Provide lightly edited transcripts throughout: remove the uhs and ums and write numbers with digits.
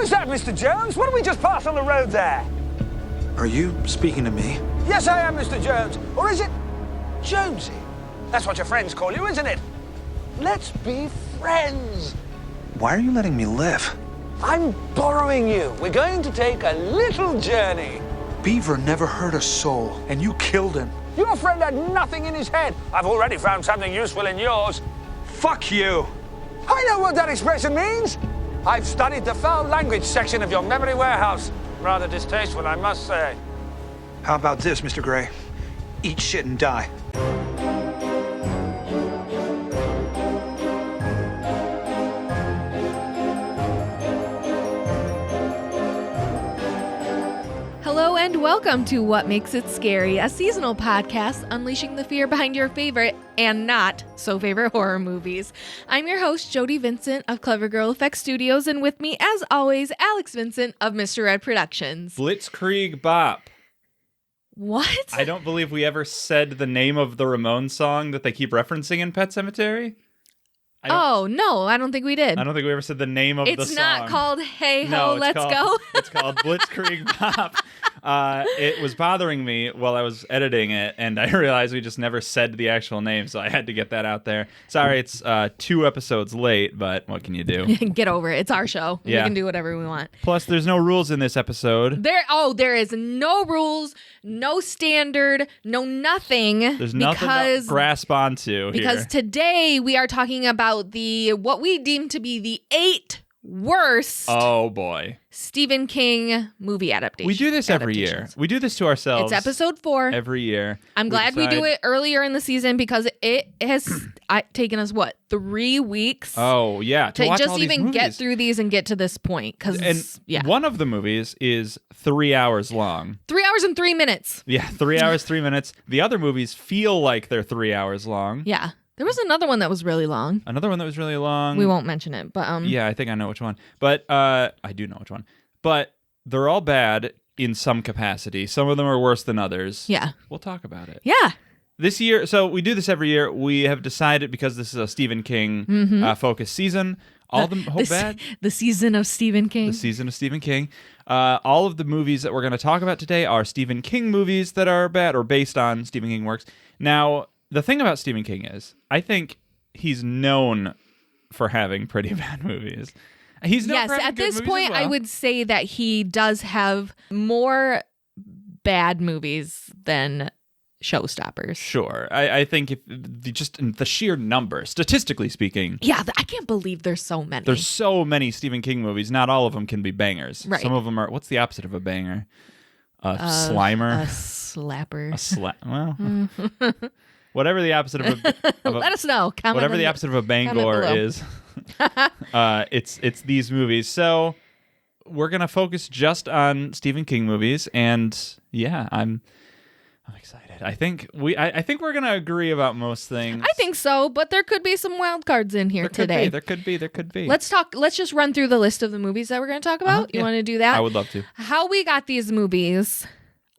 was that, Mr. Jones? What did we just pass on the road there? Are you speaking to me? Yes, I am, Mr. Jones. Or is it Jonesy? That's what your friends call you, isn't it? Let's be friends. Why are you letting me live? I'm borrowing you. We're going to take a little journey. Beaver never hurt a soul, and you killed him. Your friend had nothing in his head. I've already found something useful in yours. Fuck you! I know what that expression means. I've studied the foul language section of your memory warehouse. Rather distasteful, I must say. How about this, Mr. Gray? Eat shit and die. Hello and welcome to What Makes It Scary, a seasonal podcast unleashing the fear behind your favorite and not so favorite horror movies. I'm your host, Jody Vincent of Clever Girl Effects Studios, and with me, as always, Alex Vincent of Mr. Red Productions. Blitzkrieg Bop. What? I don't believe we ever said the name of the Ramones song that they keep referencing in Pet Sematary. Oh, no, I don't think we did. I don't think we ever said the name of the song. It's not called Hey Ho, No, Let's Go. It's called Blitzkrieg Bop. It was bothering me while I was editing it, and I realized we just never said the actual name, so I had to get that out there. Sorry, it's 2 episodes late, but what can you do? Get over it. It's our show. Yeah. We can do whatever we want. Plus, there's no rules in this episode. There is no rules, no standard, no nothing. There's nothing to grasp onto because here. Today we are talking about what we deem to be the 8 worst Stephen King movie adaptations. We do this every year. We do this to ourselves. It's episode 4. Every year. I'm glad we do it earlier in the season because it has taken us, 3 weeks? Oh, yeah. To watch just all these even movies. get through these and get to this point. One of the movies is 3 hours long. 3 hours and 3 minutes. Yeah, 3 hours, 3 minutes. The other movies feel like they're 3 hours long. Yeah. There was another one that was really long. Another one that was really long. We won't mention it, but yeah, I think I know which one. But I do know which one. But they're all bad in some capacity. Some of them are worse than others. Yeah. We'll talk about it. Yeah. This year, so we do this every year. We have decided, because this is a Stephen King focused season, the season of Stephen King. The season of Stephen King. All of the movies that we're going to talk about today are Stephen King movies that are bad or based on Stephen King works. Now, the thing about Stephen King is, I think he's known for having pretty bad movies. He's known for having at good this movies point, as well. I would say that he does have more bad movies than showstoppers. Sure. I think just in the sheer number, statistically speaking. Yeah, I can't believe there's so many. There's so many Stephen King movies. Not all of them can be bangers. Right. Some of them are, what's the opposite of a banger? A slimer? A slapper. Well, whatever the opposite of a let us know. Whatever the opposite of a bangor is, it's these movies. So we're gonna focus just on Stephen King movies, and yeah, I'm excited. I think we're gonna agree about most things. I think so, but there could be some wild cards in here today. There could be. Let's just run through the list of the movies that we're gonna talk about. You want to do that? I would love to. How we got these movies.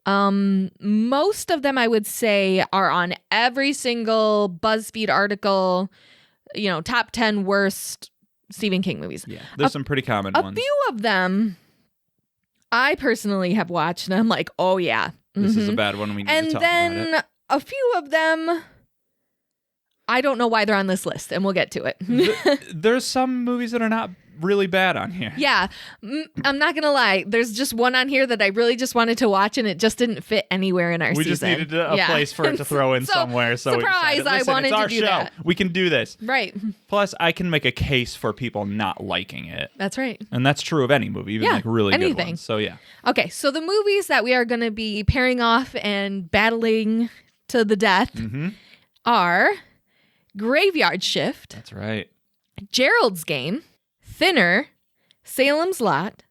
Most of them I would say are on every single BuzzFeed article, top 10 worst Stephen King movies. Yeah, there's some pretty common ones. A few of them I personally have watched and I'm like, oh yeah. This is a bad one. We need to talk about it. And then a few of them, I don't know why they're on this list, and we'll get to it. There's some movies that are not really bad on here. Yeah, I'm not gonna lie. There's just one on here that I really just wanted to watch, and it just didn't fit anywhere in our season. We just needed a place for it to throw in somewhere. So surprise! We decided, I wanted it's our to do show. that. We can do this. Right. Plus, I can make a case for people not liking it. That's right. And that's true of any movie, even like really good ones. So yeah. Okay, so the movies that we are going to be pairing off and battling to the death are Graveyard Shift. That's right. Gerald's Game, Thinner, Salem's Lot,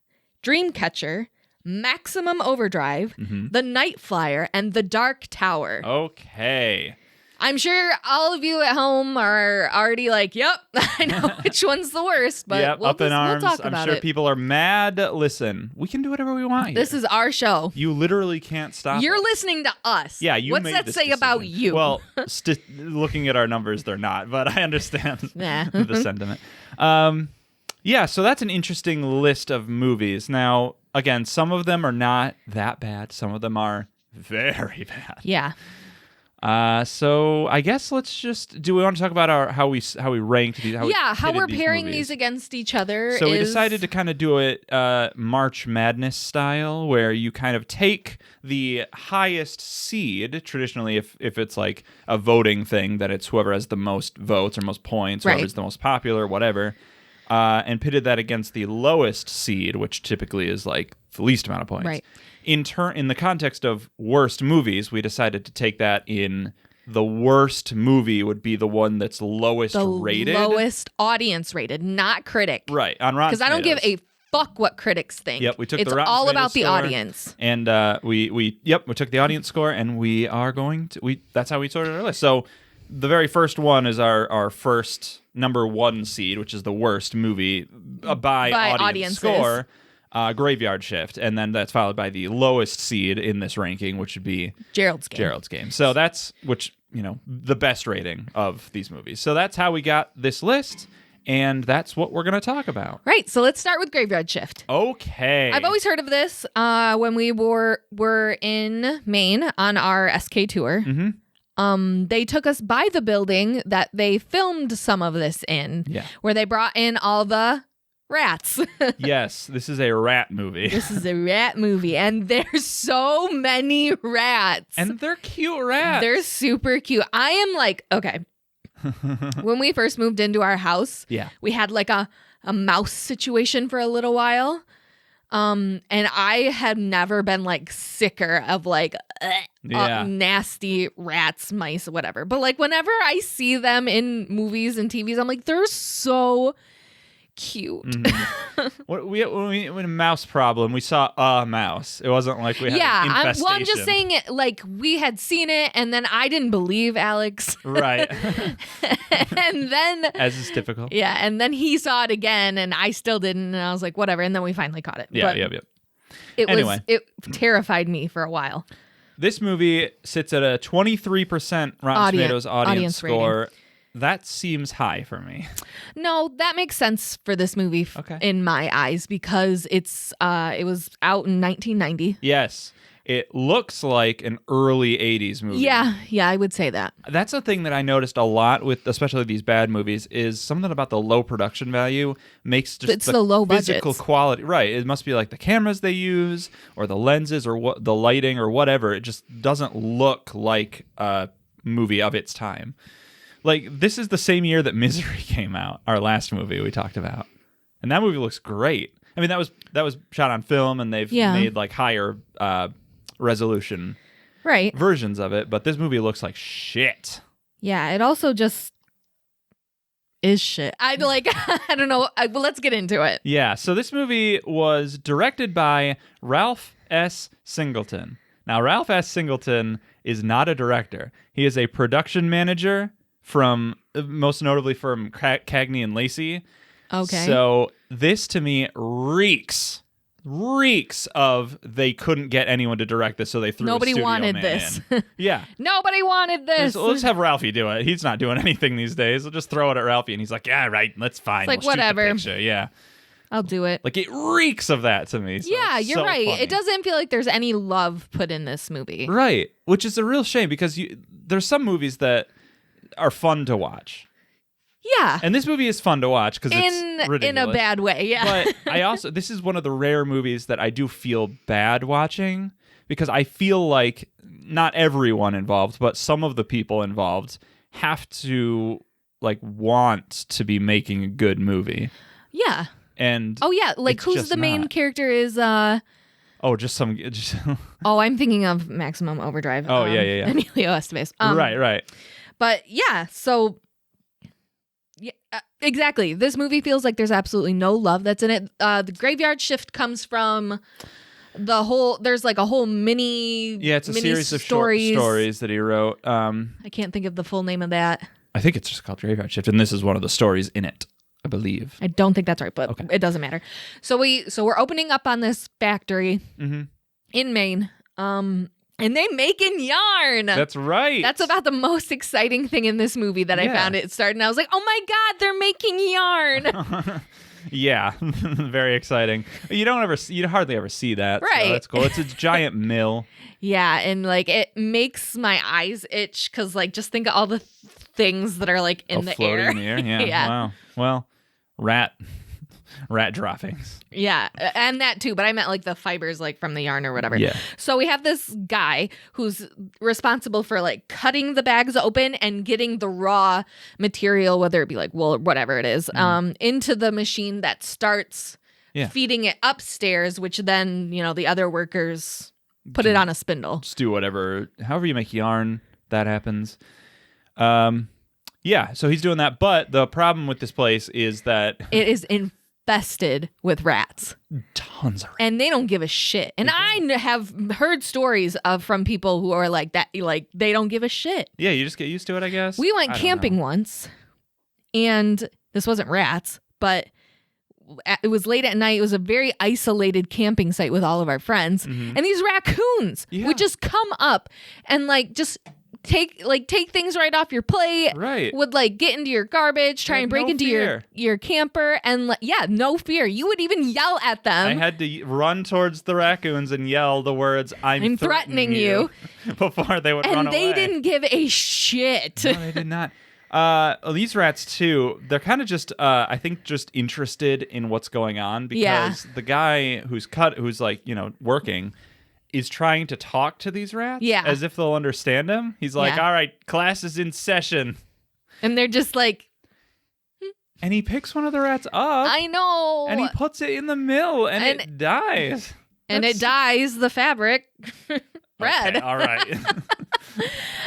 Dreamcatcher, Maximum Overdrive, The Night Flier, and The Dark Tower. Okay. I'm sure all of you at home are already like, yep, I know which one's the worst, but up in arms. We'll talk about I'm sure it. people are mad. Listen, we can do whatever we want here. This is our show. You literally can't stop You're us. listening to us. Yeah, you What's made that this say decision. about you? Well, looking at our numbers, they're not, but I understand Nah. the sentiment. Yeah, so that's an interesting list of movies. Now, again, some of them are not that bad. Some of them are very bad. Yeah. So I guess let's do we want to talk about how we ranked these? How we're pairing these against each other. So we decided to kind of do it March Madness style, where you kind of take the highest seed. Traditionally, if it's like a voting thing, that it's whoever has the most votes or most points, whoever's the most popular, whatever, and pitted that against the lowest seed, which typically is like the least amount of points. Right. In the context of worst movies, we decided to take that in the worst movie would be the one that's lowest rated. Lowest audience rated, not critic. Right, on Rotten Tomatoes. Because I don't give a fuck what critics think. Yep, we took it's the Rotten all Tomatoes about the score, audience. And we took the audience score, and we are going to that's how we sorted our list. So the very first one is our first number one seed, which is the worst movie by audience audiences. score. Graveyard Shift, and then that's followed by the lowest seed in this ranking, which would be Gerald's Game. So that's the best rating of these movies. So that's how we got this list, and that's what we're going to talk about. Right. So let's start with Graveyard Shift. Okay. I've always heard of this when we were in Maine on our SK tour. Mm-hmm. They took us by the building that they filmed some of this in, where they brought in all the rats. Yes, this is a rat movie. This is a rat movie, and there's so many rats. And they're cute rats. They're super cute. I am like, okay. When we first moved into our house, we had like a mouse situation for a little while. And I had never been like sicker of like nasty rats, mice, whatever. But like whenever I see them in movies and TVs, I'm like, they're so cute. Mm-hmm. When we had a mouse problem, we saw a mouse. It wasn't like we had an infestation. I'm just saying it like we had seen it, and then I didn't believe Alex. Right. And then, as is typical. Yeah, and then he saw it again, and I still didn't, and I was like, whatever. And then we finally caught it. It terrified me for a while. This movie sits at a 23% Rotten Tomatoes audience score. Rating. That seems high for me. No, that makes sense for this movie in my eyes, because it was out in 1990. Yes. It looks like an early 80s movie. Yeah, I would say that. That's a thing that I noticed a lot with especially these bad movies, is something about the low production value makes just the low physical budgets. Quality. Right. It must be like the cameras they use or the lenses or the lighting or whatever. It just doesn't look like a movie of its time. Like, this is the same year that Misery came out, our last movie we talked about. And that movie looks great. I mean, that was shot on film, and they've made, like, higher resolution versions of it. But this movie looks like shit. Yeah, it also just is shit. I don't know. Well, let's get into it. Yeah, so this movie was directed by Ralph S. Singleton. Now, Ralph S. Singleton is not a director. He is a production manager, most notably from Cagney and Lacey. Okay. So this to me reeks of they couldn't get anyone to direct this, so they threw Nobody a studio wanted man this. in. Yeah. Nobody wanted this. Let's have Ralphie do it. He's not doing anything these days. We'll just throw it at Ralphie, and he's like, yeah, right, that's fine. It's like, we'll whatever. Shoot the picture. Yeah. I'll do it. Like, it reeks of that to me. So yeah, you're so right. funny. It doesn't feel like there's any love put in this movie. Right. Which is a real shame, because there's some movies that are fun to watch. Yeah. And this movie is fun to watch because it's ridiculous. In a bad way, yeah. But this is one of the rare movies that I do feel bad watching, because I feel like not everyone involved, but some of the people involved have to like want to be making a good movie. Yeah. And like who's the main character is I'm thinking of Maximum Overdrive. Oh, yeah. Emilio Estevez. Right. But yeah, so exactly. This movie feels like there's absolutely no love that's in it. The Graveyard Shift comes from there's like a whole mini it's a series of short stories stories that he wrote. I can't think of the full name of that. I think it's just called Graveyard Shift, and this is one of the stories in it, I believe. I don't think that's right, but it doesn't matter. So we're opening up on this factory in Maine. And they making yarn. That's right. That's about the most exciting thing in this movie that I found it started. And I was like, oh my God, they're making yarn. Yeah, very exciting. You hardly ever see that. Right. So that's cool. It's a giant mill. Yeah, and like it makes my eyes itch because like just think of all the things that are like in the floating air. in the air. Yeah. Yeah. Wow. Well, rat droppings. Yeah, and that too, but I meant like the fibers like from the yarn or whatever. Yeah. So we have this guy who's responsible for like cutting the bags open and getting the raw material, whether it be like wool or whatever it is, into the machine that starts feeding it upstairs, which then, the other workers put it on a spindle. Just do whatever, however you make yarn, that happens. Yeah, so he's doing that, but the problem with this place is that it is infested with rats. Tons of rats. And they don't give a shit. And I have heard stories from people who are like that, like they don't give a shit. Yeah, you just get used to it, I guess. We went camping once, and this wasn't rats, but it was late at night. It was a very isolated camping site with all of our friends. And these raccoons would just come up and like just take things right off your plate. Right. Would like get into your garbage, try and break into your camper, and no fear. You would even yell at them. I had to run towards the raccoons and yell the words, I'm threatening you before they would run away. And they didn't give a shit. No, they did not. These rats too, they're kind of just I think just interested in what's going on because the guy who's like, working is trying to talk to these rats as if they'll understand him. He's like, all right, class is in session. And they're just like... And he picks one of the rats up. I know. And he puts it in the mill and it dies. And it dyes the fabric red. Okay, all right.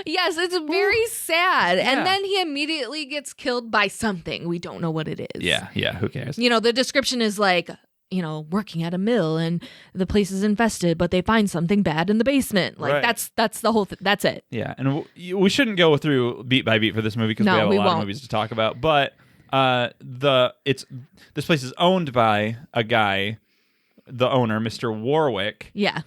Yes, it's very sad. Yeah. And then he immediately gets killed by something. We don't know what it is. Yeah, who cares? The description is like... working at a mill and the place is infested, but they find something bad in the basement. Like that's the whole that's it. Yeah, and we shouldn't go through beat by beat for this movie because we have a lot of movies to talk about. But this place is owned by a guy, the owner, Mr. Warwick. Yeah.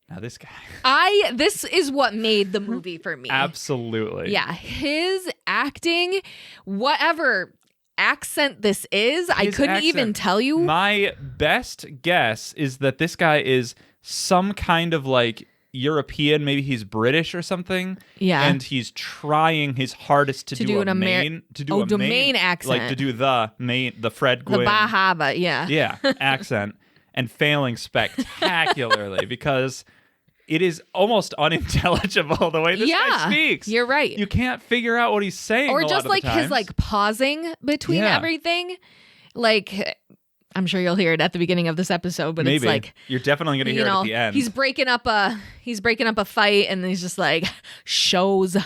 Now this guy. This is what made the movie for me. Absolutely. Yeah, his acting, whatever accent this is, I couldn't even tell you. My best guess is that this guy is some kind of like European, maybe he's British or something. Yeah. And he's trying his hardest to do a Maine accent. Like to do the Fred Gwynn. The Bahaba, yeah. Yeah, accent. And failing spectacularly because it is almost unintelligible the way this guy speaks. You're right. You can't figure out what he's saying. Or just like his like pausing between everything. Like, I'm sure you'll hear it at the beginning of this episode, but it's like you're definitely gonna hear it at the end. He's breaking up a fight and he's just like shows.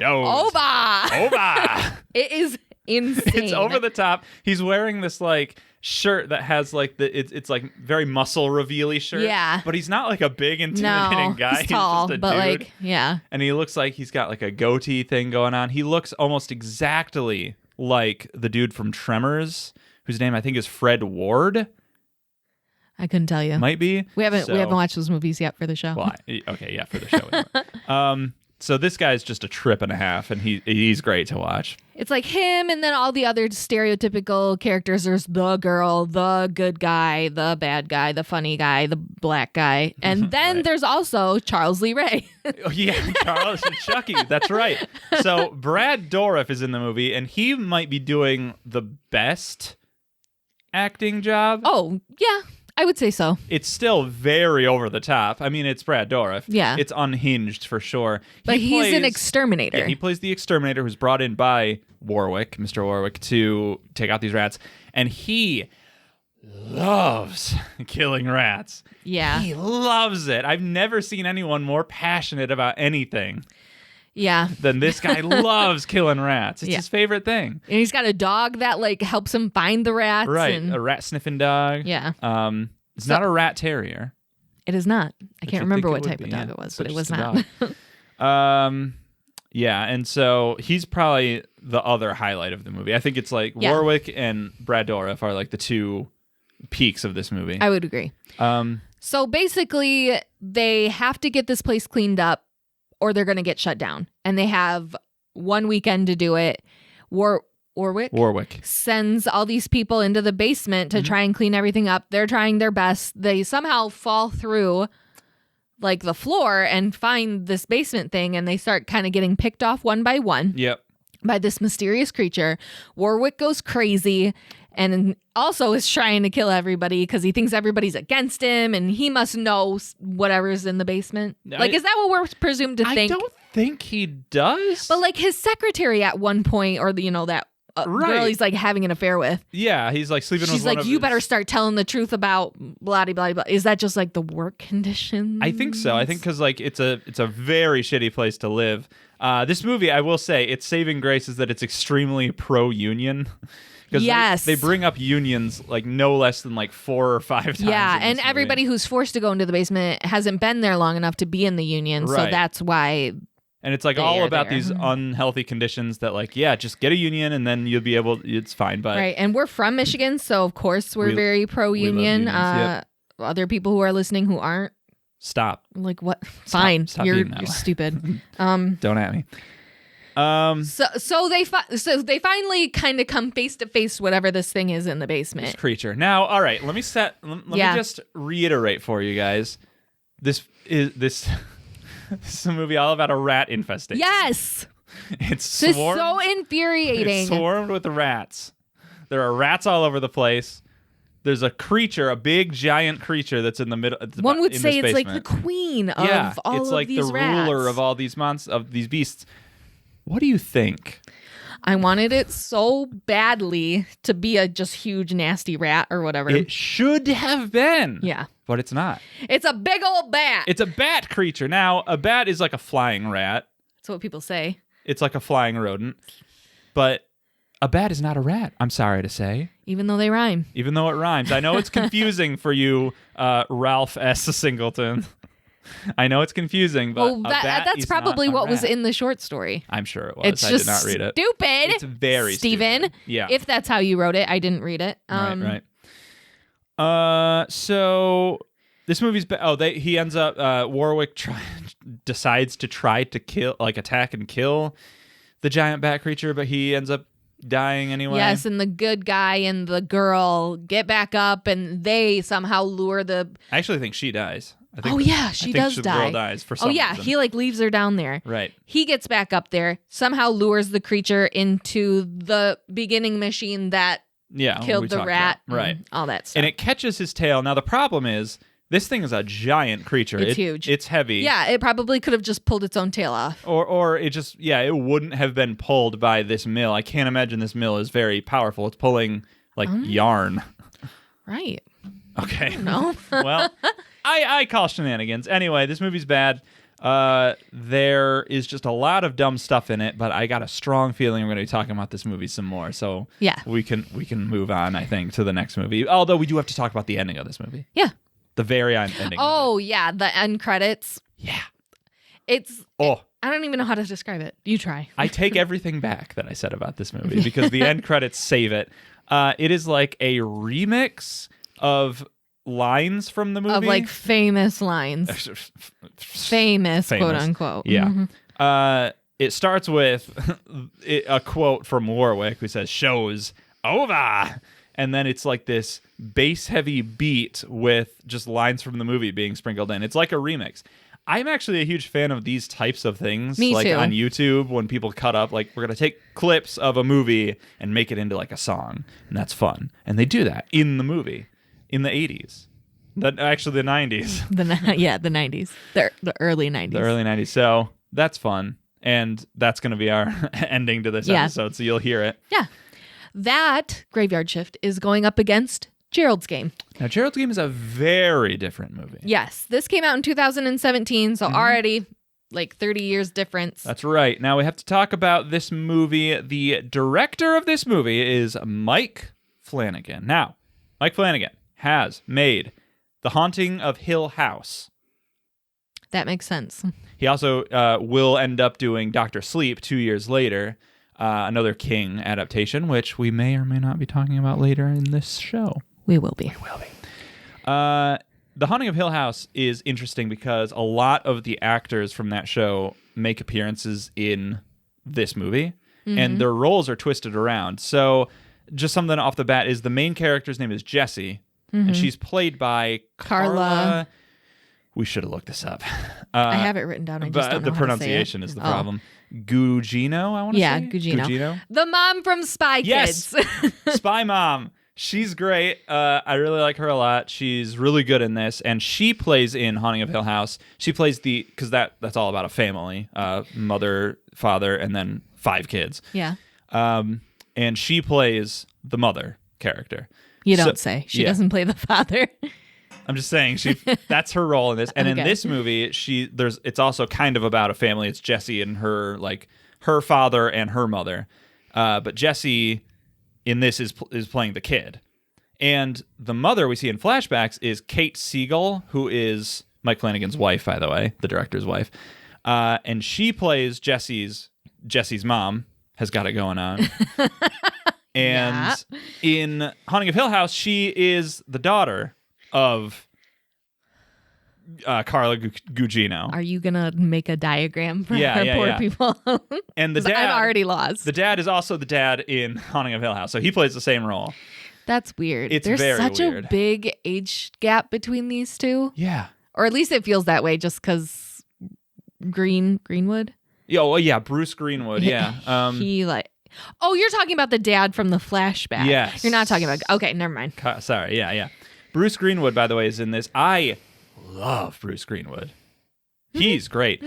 Oba. It is insane. It's over the top. He's wearing this like shirt that has like it's like very muscle reveal-y shirt. Yeah. But he's not like a big intimidating guy. He's tall, just a but dude. like And he looks like he's got like a goatee thing going on. He looks almost exactly like the dude from Tremors, whose name I think is Fred Ward. I couldn't tell you. Might be. We haven't watched those movies yet for the show. Well, okay, yeah, for the show. So this guy's just a trip and a half, and he's great to watch. It's like him, and then all the other stereotypical characters. There's the girl, the good guy, the bad guy, the funny guy, the black guy, and then there's also Charles Lee Ray. Yeah, Charles and Chucky. That's right. So Brad Dourif is in the movie, and he might be doing the best acting job. Oh yeah. I would say so. It's still very over the top. I mean, it's Brad Dourif. Yeah. It's unhinged for sure. But he's an exterminator. Yeah, he plays the exterminator who's brought in by Warwick, Mr. Warwick, to take out these rats. And he loves killing rats. Yeah. He loves it. I've never seen anyone more passionate about anything. Yeah. Then this guy loves killing rats. It's his favorite thing. And he's got a dog that like helps him find the rats. Right. A rat sniffing dog. Yeah. It's not a rat terrier. It is not. I can't remember what type of dog it was, but it was not. Yeah. And so he's probably the other highlight of the movie. I think it's like Warwick and Brad Dourif are like the two peaks of this movie. I would agree. So basically they have to get this place cleaned up, or they're going to get shut down. And they have one weekend to do it. Warwick sends all these people into the basement to try and clean everything up. They're trying their best. They somehow fall through like the floor and find this basement thing, and they start kind of getting picked off one by one. Yep. By this mysterious creature. Warwick goes crazy and also is trying to kill everybody because he thinks everybody's against him, and he must know whatever's in the basement. Like, is that what we're presumed to think? I don't think he does. But like his secretary at one point, or that girl he's like having an affair with. Yeah, he's like sleeping with She's one like, of you his... better start telling the truth about blah, blah, blah. Is that just like the work conditions? I think so. I think because like it's a very shitty place to live. This movie, I will say, its saving grace is that it's extremely pro-union. Because they bring up unions like no less than like 4 or 5 times. Yeah, and everybody who's forced to go into the basement hasn't been there long enough to be in the union, so that's why. And it's like all about these unhealthy conditions that like, just get a union and then you'll be able, it's fine. But right, and we're from Michigan, so of course we're very pro-union. Other people who are listening who aren't. Stop. Like what? Fine, Stop you're being that way. stupid. Don't at me. So they finally kind of come face to face whatever this thing is in the basement. This creature. Now, all right, let me just reiterate for you guys. This is a movie all about a rat infestation. Yes. It's This is so infuriating. It's swarmed with rats. There are rats all over the place. There's a creature, a big giant creature that's in the middle. One would say it's like the queen of all it's of like these the rats. ruler of all these of these beasts. What do you think? I wanted it so badly to be a just huge nasty rat or whatever. It should have been. Yeah. But it's not. It's a big old bat. It's a bat creature. Now, a bat is like a flying rat. That's what people say. It's like a flying rodent. But a bat is not a rat, I'm sorry to say. Even though they rhyme. Even though it rhymes. I know it's confusing for you, Ralph S. Singleton. I know it's confusing, but that's probably what was in the short story. I'm sure it was. It's I just did not read it. Stupid. It's very Steven. stupid. Yeah. If that's how you wrote it, I didn't read it. Right. So this movie's he ends up Warwick decides to try to kill, like attack and kill the giant bat creature, but he ends up dying anyway. Yes, and the good guy and the girl get back up, and they somehow lure the. I actually think she dies. She does die. The girl dies for some reason. He like leaves her down there. Right. He gets back up there, somehow lures the creature into the beginning machine that killed the rat. Right. All that stuff. And it catches his tail. Now the problem is this thing is a giant creature. It's huge. It's heavy. Yeah, it probably could have just pulled its own tail off. Or it just it wouldn't have been pulled by this mill. I can't imagine this mill is very powerful. It's pulling like yarn. Right. Okay. No. Well, I call shenanigans. Anyway, this movie's bad. There is just a lot of dumb stuff in it, but I got a strong feeling we're going to be talking about this movie some more. So we can move on, I think, to the next movie. Although we do have to talk about the ending of this movie. Yeah. The very ending. Oh, yeah. The end credits. Yeah. It's... I don't even know how to describe it. You try. I take everything back that I said about this movie because the end credits save it. It is like a remix of lines from the movie. Of like famous lines. famous, quote unquote. Yeah. Mm-hmm. It starts with a quote from Warwick who says, "Show's over." And then it's like this bass heavy beat with just lines from the movie being sprinkled in. It's like a remix. I'm actually a huge fan of these types of things. Me like too. On YouTube, when people cut up, like, we're going to take clips of a movie and make it into like a song. And that's fun. And they do that in the movie in the 80s. Actually, the 90s. The 90s. The early 90s. The early 90s. So that's fun. And that's going to be our ending to this episode. So you'll hear it. Yeah. That Graveyard Shift is going up against Gerald's Game. Now, Gerald's Game is a very different movie. Yes. This came out in 2017, so already like 30 years difference. That's right. Now we have to talk about this movie. The director of this movie is Mike Flanagan. Now, Mike Flanagan has made The Haunting of Hill House. That makes sense. He also will end up doing Dr. Sleep 2 years later. Another King adaptation, which we may or may not be talking about later in this show. We will be. The Haunting of Hill House is interesting because a lot of the actors from that show make appearances in this movie. and their roles are twisted around. So just something off the bat is the main character's name is Jessie, and she's played by Carla. We should have looked this up. I have it written down. I just don't know the pronunciation is the problem. Gugino, I want to say? Yeah, Gugino. The mom from Spy Kids. Spy Mom. She's great. I really like her a lot. She's really good in this, and she plays in Haunting of Hill House. She plays because that's all about a family, mother, father, and then 5 kids. Yeah. And she plays the mother character. You don't say. She doesn't play the father. I'm just saying that's her role in this. And in this movie, it's also kind of about a family. It's Jessie and her father and her mother. But Jessie in this is playing the kid. And the mother we see in flashbacks is Kate Siegel, who is Mike Flanagan's wife, by the way, the director's wife. And she plays Jessie's mom, has got it going on. And in Haunting of Hill House, she is the daughter of Carla Gugino. Are you gonna make a diagram for our poor people? And the dad, I'm already lost. The dad is also the dad in Haunting of Hill House, so he plays the same role. That's weird. There's such weird. a big age gap between these two. Yeah, or at least it feels that way, just because Greenwood. Yeah, Bruce Greenwood. Yeah, he Oh, you're talking about the dad from the flashback. Yes, you're not talking about. Okay, never mind. Sorry. Yeah. Bruce Greenwood, by the way, is in this. I love Bruce Greenwood. He's great.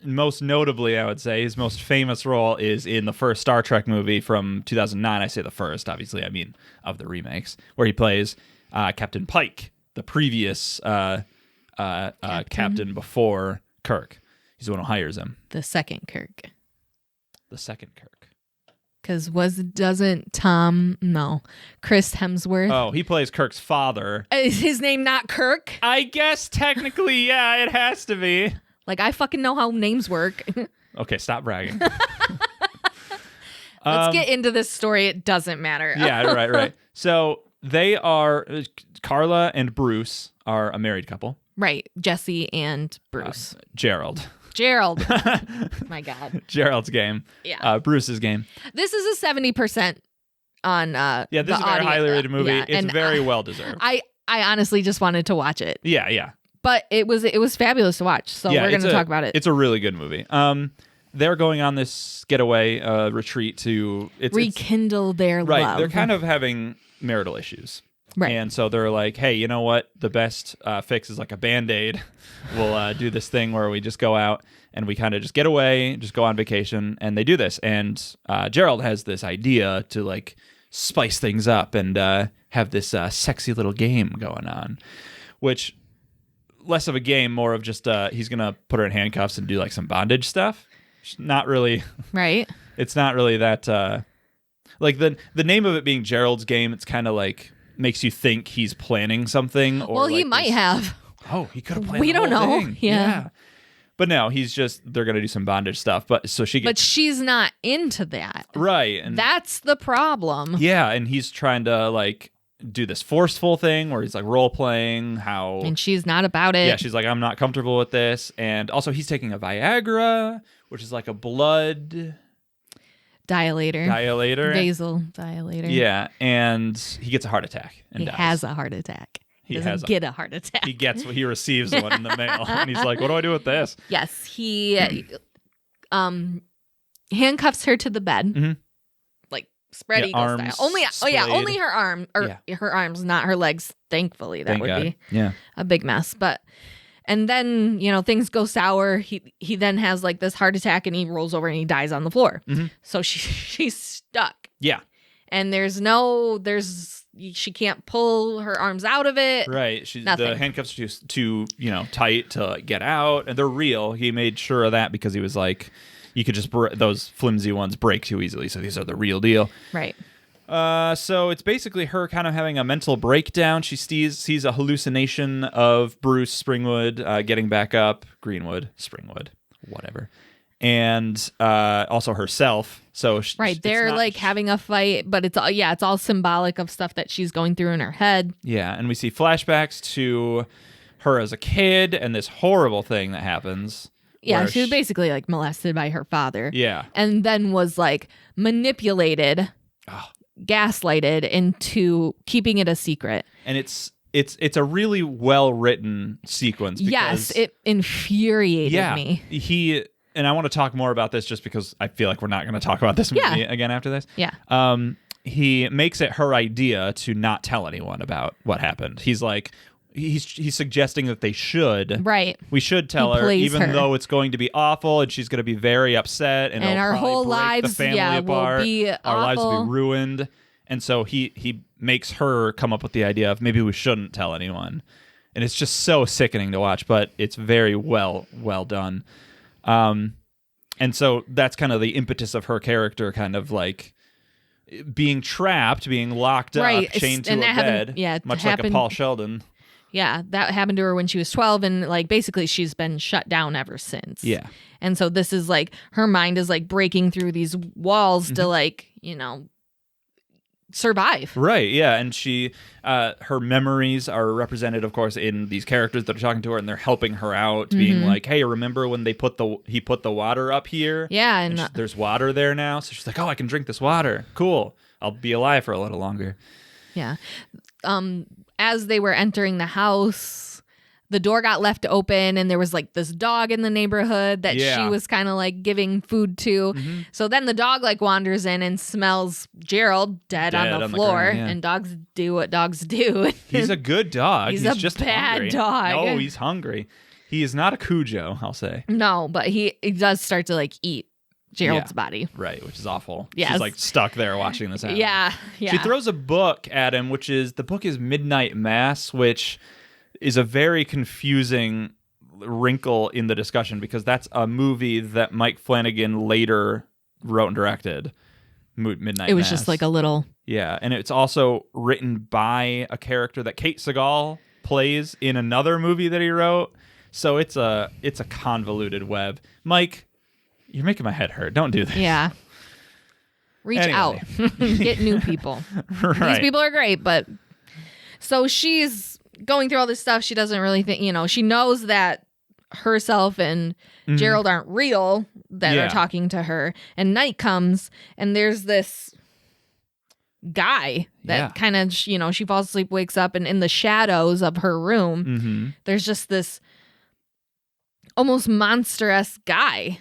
Most notably, I would say, his most famous role is in the first Star Trek movie from 2009. I say the first, obviously, I mean of the remakes, where he plays Captain Pike, the previous captain before Kirk. He's the one who hires him. The second Kirk. Because Chris Hemsworth. Oh, he plays Kirk's father. Is his name not Kirk? I guess technically, yeah, it has to be. Like, I fucking know how names work. Okay, stop bragging. Let's get into this story. It doesn't matter. Yeah, right. So they are, Carla and Bruce are a married couple. Right, Jessie and Bruce. Gerald. My God. Gerald's game. Yeah. Bruce's game. This is a 70% on this is a very highly rated movie. Yeah, it's very well deserved. I honestly just wanted to watch it. Yeah. But it was fabulous to watch. So we're going to talk about it. It's a really good movie. They're going on this getaway retreat to rekindle their love. Right. They're kind of having marital issues. Right. And so they're like, hey, you know what? The best fix is like a Band-Aid. We'll do this thing where we just go out and we kind of just get away, just go on vacation. And they do this. And Gerald has this idea to like spice things up and have this sexy little game going on, which less of a game, more of just he's going to put her in handcuffs and do like some bondage stuff. Not really. Right. It's not really that like the name of it being Gerald's game. It's kind of like makes you think he's planning something. Or well, he might have. Oh, he could have planned. We don't know. Thing. Yeah. But no, they're gonna do some bondage stuff. But she's not into that. Right. And that's the problem. Yeah, and he's trying to like do this forceful thing where he's like role playing how, and she's not about it. Yeah, she's like, I'm not comfortable with this. And also he's taking a Viagra, which is like a blood dilator, basal dilator. Yeah, and he gets a heart attack and dies. Has a heart attack. He doesn't get a heart attack. He receives one in the mail, and he's like, "What do I do with this?" Yes, he handcuffs her to the bed, like spread eagle style. Only her arm or her arms, not her legs. Thankfully, that would be a big mess. And then, things go sour. He then has like this heart attack and he rolls over and he dies on the floor. Mm-hmm. So she's stuck. Yeah. And she can't pull her arms out of it. Right. The handcuffs are too tight to get out. And they're real. He made sure of that because he was like, you could just, those flimsy ones break too easily. So these are the real deal. Right. So it's basically her kind of having a mental breakdown. She sees a hallucination of Bruce Springwood getting back up, Springwood, whatever, and also herself. So they're like having a fight, but it's all symbolic of stuff that she's going through in her head. Yeah, and we see flashbacks to her as a kid and this horrible thing that happens. Yeah, where she was basically like molested by her father. Yeah. And then was like manipulated, gaslighted into keeping it a secret. And it's a really well written sequence. Because, yes, it infuriated me. And I want to talk more about this just because I feel like we're not going to talk about this movie again after this. Yeah. He makes it her idea to not tell anyone about what happened. He's like, he's suggesting that they should. Right. We should tell her, even though it's going to be awful and she's going to be very upset and it'll our probably whole break lives, the family apart. will be our lives will awful. be ruined. And so he makes her come up with the idea of maybe we shouldn't tell anyone. And it's just so sickening to watch, but it's very well done. And so that's kind of the impetus of her character, kind of like being trapped, being locked up, chained to a bed, much like a Paul Sheldon. Yeah, that happened to her when she was 12, and like basically she's been shut down ever since. Yeah. And so this is like her mind is like breaking through these walls to like, survive. Right, yeah, and she her memories are represented, of course, in these characters that are talking to her, and they're helping her out, being like, hey, remember when he put the water up here? Yeah, and there's water there now, so she's like, oh, I can drink this water. Cool. I'll be alive for a little longer. Yeah. As they were entering the house, the door got left open and there was like this dog in the neighborhood that she was kind of like giving food to. So then the dog like wanders in and smells Gerald dead on the floor. Ground, yeah. And dogs do what dogs do. He's a good dog. He's just bad hungry. dog. No, he's hungry. He is not a Cujo, I'll say. No, but he does start to like eat Gerald's body. Right, which is awful. Yes. She's like stuck there watching this happen. Yeah. She throws a book at him, the book is Midnight Mass, which is a very confusing wrinkle in the discussion because that's a movie that Mike Flanagan later wrote and directed. Midnight Mass. It was just like a little... Yeah, and it's also written by a character that Kate Siegel plays in another movie that he wrote. So it's a convoluted web. Mike, you're making my head hurt. Don't do this. Yeah. Reach out. Get new people. Right. These people are great, but... So she's going through all this stuff. She doesn't really think, she knows that herself and Gerald aren't real, that are talking to her. And night comes, and there's this guy that kind of, she falls asleep, wakes up, and in the shadows of her room, there's just this almost monster-esque guy.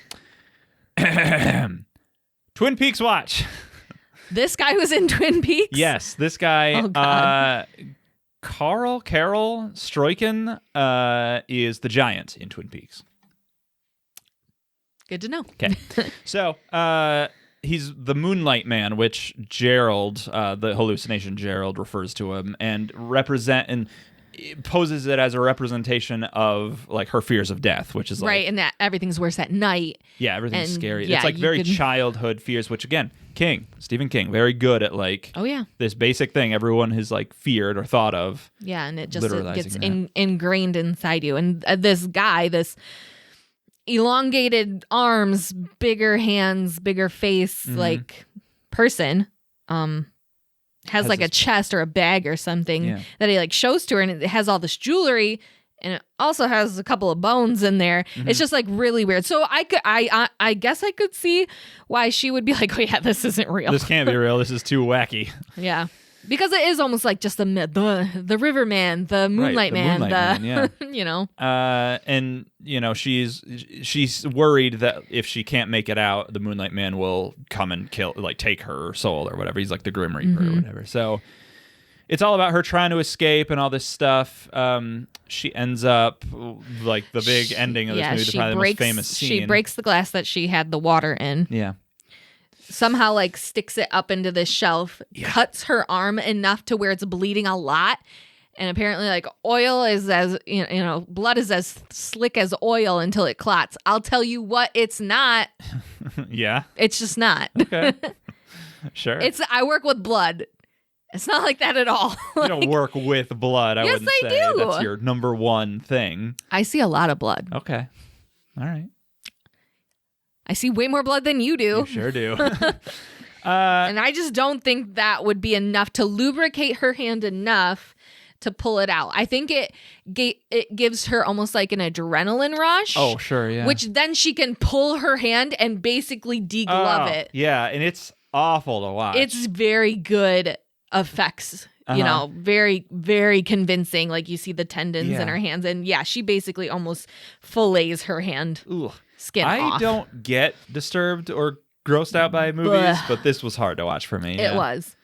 Twin Peaks watch. This guy was in Twin Peaks? Yes, this guy. Oh, God. Carol Stroiken is the giant in Twin Peaks. Good to know. Okay. So he's the Moonlight Man, which Gerald, the hallucination Gerald, refers to him and poses it as a representation of like her fears of death, which is like, right, and that everything's worse at night. Yeah, everything's scary. Yeah, it's like very childhood fears, which again, Stephen King, very good at like this basic thing everyone has like feared or thought of. Yeah, and it just gets that. ingrained inside you. And this guy, this elongated arms, bigger hands, bigger face, like person, has like a chest or a bag or something that he like shows to her, and it has all this jewelry, and it also has a couple of bones in there. It's just like really weird. So I guess I could see why she would be like, oh yeah, this isn't real. This can't be real. This is too wacky. Yeah. Because it is almost like just the river man, the moonlight man, and she's worried that if she can't make it out, the Moonlight Man will come and take her soul or whatever. He's like the Grim Reaper or whatever. So it's all about her trying to escape and all this stuff. She ends up like the big ending of this movie, probably the most famous scene. She breaks the glass that she had the water in. Yeah. Somehow like sticks it up into this shelf, cuts her arm enough to where it's bleeding a lot. And apparently like oil is as, blood is as slick as oil until it clots. I'll tell you what, it's not. Yeah. It's just not. Okay. Sure. I work with blood. It's not like that at all. You don't work with blood, I wouldn't say. Yes, I do. That's your number one thing. I see a lot of blood. Okay. All right. I see way more blood than you do. You sure do. And I just don't think that would be enough to lubricate her hand enough to pull it out. I think it gives her almost like an adrenaline rush. Oh, sure, yeah. Which then she can pull her hand and basically deglove it. Yeah, and it's awful to watch. It's very good effects. You know, very, very convincing. Like you see the tendons in her hands. And yeah, she basically almost fillets her hand skin off. I don't get disturbed or grossed out by movies, but this was hard to watch for me. It was.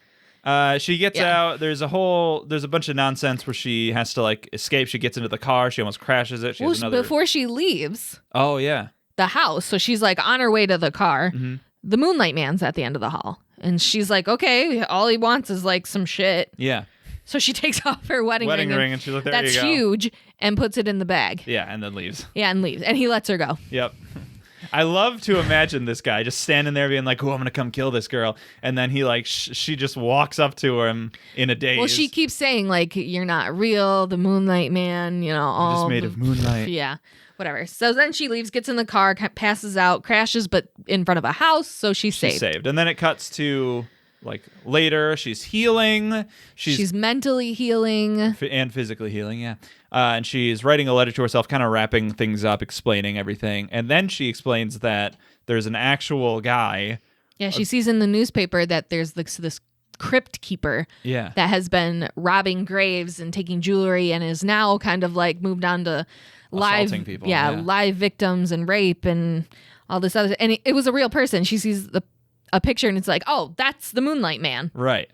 She gets out. There's a bunch of nonsense where she has to like escape. She gets into the car. She almost crashes it. Before she leaves the house. So she's like on her way to the car. Mm-hmm. The Moonlight Man's at the end of the hall. And she's like, okay, all he wants is like some shit. Yeah. So she takes off her wedding ring and she's like, there that's you go. huge, and puts it in the bag. Yeah, and then leaves. Yeah, and leaves. And he lets her go. Yep. I love to imagine this guy just standing there being like, oh, I'm going to come kill this girl. And then he like, she just walks up to him in a daze. Well, she keeps saying like, you're not real, the Moonlight Man, you know, all just made of moonlight. Yeah, whatever. So then she leaves, gets in the car, passes out, crashes, but in front of a house. So she's saved. And then it cuts to like later. She's healing. She's mentally healing. And physically healing, yeah. And she's writing a letter to herself, kind of wrapping things up, explaining everything. And then she explains that there's an actual guy. Yeah, she sees in the newspaper that there's this crypt keeper that has been robbing graves and taking jewelry and is now kind of like moved on to assaulting people. Live victims and rape and all this other. And it was a real person. She sees a picture and it's like, oh, that's the Moonlight Man. Right.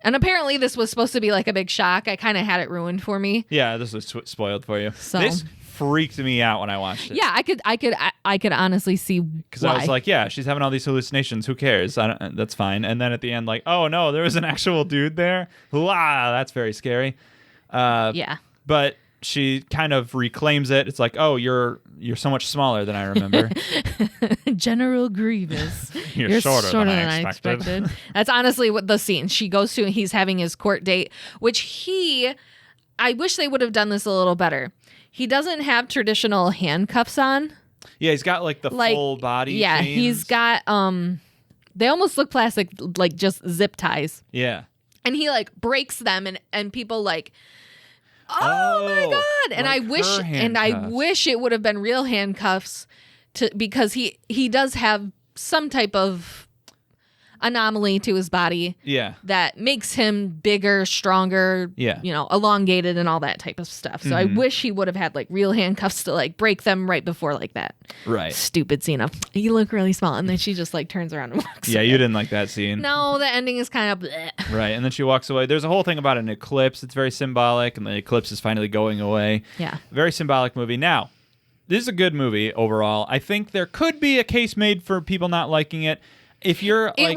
And apparently this was supposed to be like a big shock. I kind of had it ruined for me. Yeah, this was spoiled for you. So. This freaked me out when I watched it. Yeah, I could honestly see because I was like, yeah, she's having all these hallucinations. Who cares? That's fine. And then at the end, like, oh no, there was an actual dude there. Wow, that's very scary. Yeah. But she kind of reclaims it. It's like, oh, you're so much smaller than I remember. General Grievous. You're shorter than I expected. That's honestly what the scene. She goes to, he's having his court date, which I wish they would have done this a little better. He doesn't have traditional handcuffs on. Yeah, he's got like the full body Yeah, chains. he's got, they almost look plastic, like just zip ties. Yeah. And he like breaks them and people like, oh my God. And like I wish it would have been real handcuffs because he does have some type of anomaly to his body. Yeah. That makes him bigger, stronger, yeah, you know, elongated and all that type of stuff. So I wish he would have had like real handcuffs to like break them right before like that. Right. Stupid scene of you look really small and then she just like turns around and walks away. You didn't like that scene. No, the ending is kind of bleh. Right. And then she walks away. There's a whole thing about an eclipse. It's very symbolic and the eclipse is finally going away. Yeah. Very symbolic movie. Now, this is a good movie overall. I think there could be a case made for people not liking it. If you're like,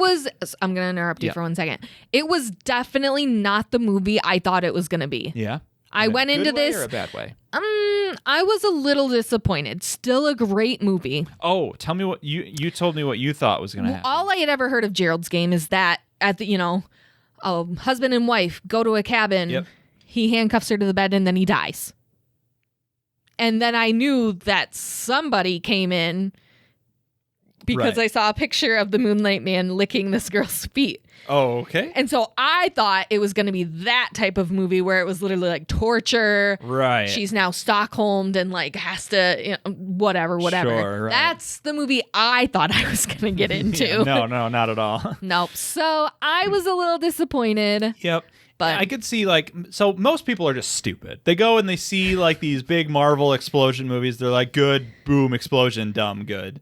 I'm going to interrupt you for 1 second. It was definitely not the movie I thought it was going to be. Yeah. I went into this or a bad way. I was a little disappointed. Still a great movie. Oh, tell me what you told me what you thought was going to happen. All I had ever heard of Gerald's Game is that at the, husband and wife go to a cabin. Yep. He handcuffs her to the bed and then he dies. And then I knew that somebody came in because I saw a picture of the Moonlight Man licking this girl's feet. Oh, okay. And so I thought it was going to be that type of movie where it was literally like torture. Right. She's now Stockholmed and like has to, whatever. Sure, right. That's the movie I thought I was going to get into. Yeah, no, not at all. Nope. So I was a little disappointed. Yep. But I could see so most people are just stupid. They go and they see like these big Marvel explosion movies. They're like, good, boom, explosion, dumb, good.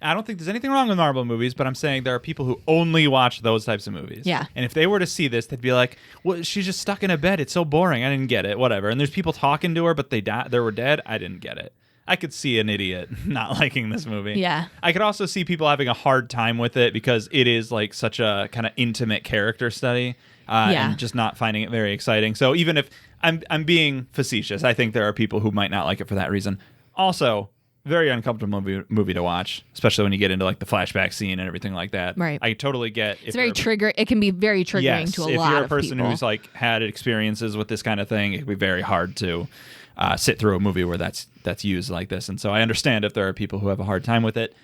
I don't think there's anything wrong with Marvel movies, but I'm saying there are people who only watch those types of movies. Yeah. And if they were to see this, they'd be like, well, she's just stuck in a bed. It's so boring. I didn't get it. Whatever. And there's people talking to her, but they were dead. I didn't get it. I could see an idiot not liking this movie. Yeah. I could also see people having a hard time with it because it is like such a kind of intimate character study. And just not finding it very exciting. So even if I'm being facetious, I think there are people who might not like it for that reason. Also, very uncomfortable movie to watch, especially when you get into like the flashback scene and everything like that. Right. I totally get. It's very trigger. It can be very triggering to a lot of people. If you're a person who's like had experiences with this kind of thing, it can be very hard to sit through a movie where that's used like this. And so I understand if there are people who have a hard time with it,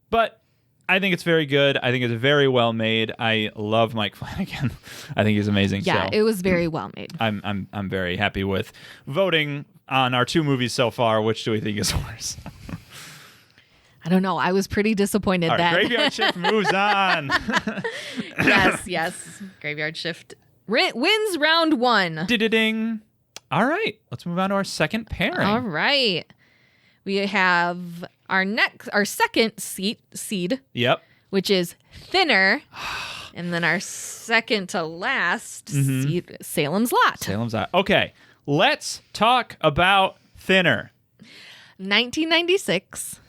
but I think it's very good. I think it's very well made. I love Mike Flanagan. I think he's amazing. Yeah, so it was very well made. I'm very happy with voting on our 2 movies so far. Which do we think is worse? I don't know. I was pretty disappointed All right, that Graveyard Shift moves on. yes. Graveyard Shift wins round 1. Ding. All right, let's move on to our second pairing. All right. We have our second seed, Yep. which is Thinner. And then our second to last seed, Salem's Lot. Salem's Lot. Okay, let's talk about Thinner. 1996.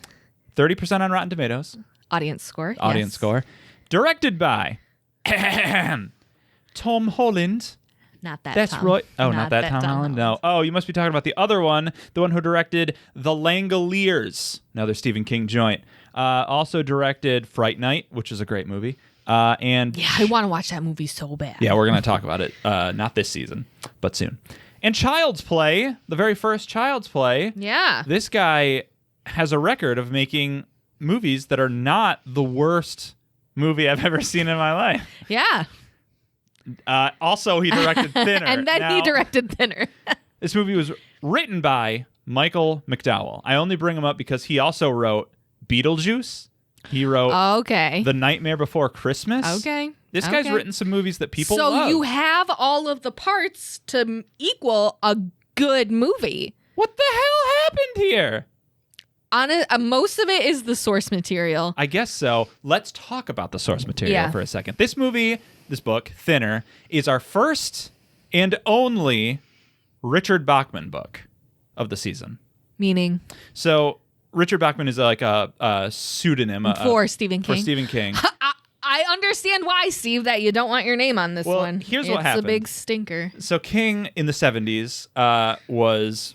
30% on Rotten Tomatoes. Audience score. Audience yes. score. Directed by Tom Holland. Not that That's Tom. right. Oh, not that Tom Holland? No. Oh, you must be talking about the other one, the one who directed The Langoliers, another Stephen King joint. Also directed Fright Night, which is a great movie. And Yeah, I want to watch that movie so bad. yeah, we're going to talk about it. Not this season, but soon. And Child's Play, the very first Child's Play. Yeah. This guy has a record of making movies that are not the worst movie I've ever seen in my life. Yeah. Also, he directed Thinner. And then he directed Thinner. This movie was written by Michael McDowell. I only bring him up because he also wrote Beetlejuice. He wrote Okay. The Nightmare Before Christmas. Okay. This guy's Okay. written some movies that people So love. you have all of the parts to equal a good movie. What the hell happened here? Most of it is the source material. I guess so. Let's talk about the source material Yeah. for a second. This book, Thinner, is our first and only Richard Bachman book of the season. Meaning So Richard Bachman is like a pseudonym for Stephen King. For Stephen King. I understand why, Steve, that you don't want your name on this Well, one. here's what It's happened. a big stinker. So King in the 70s was,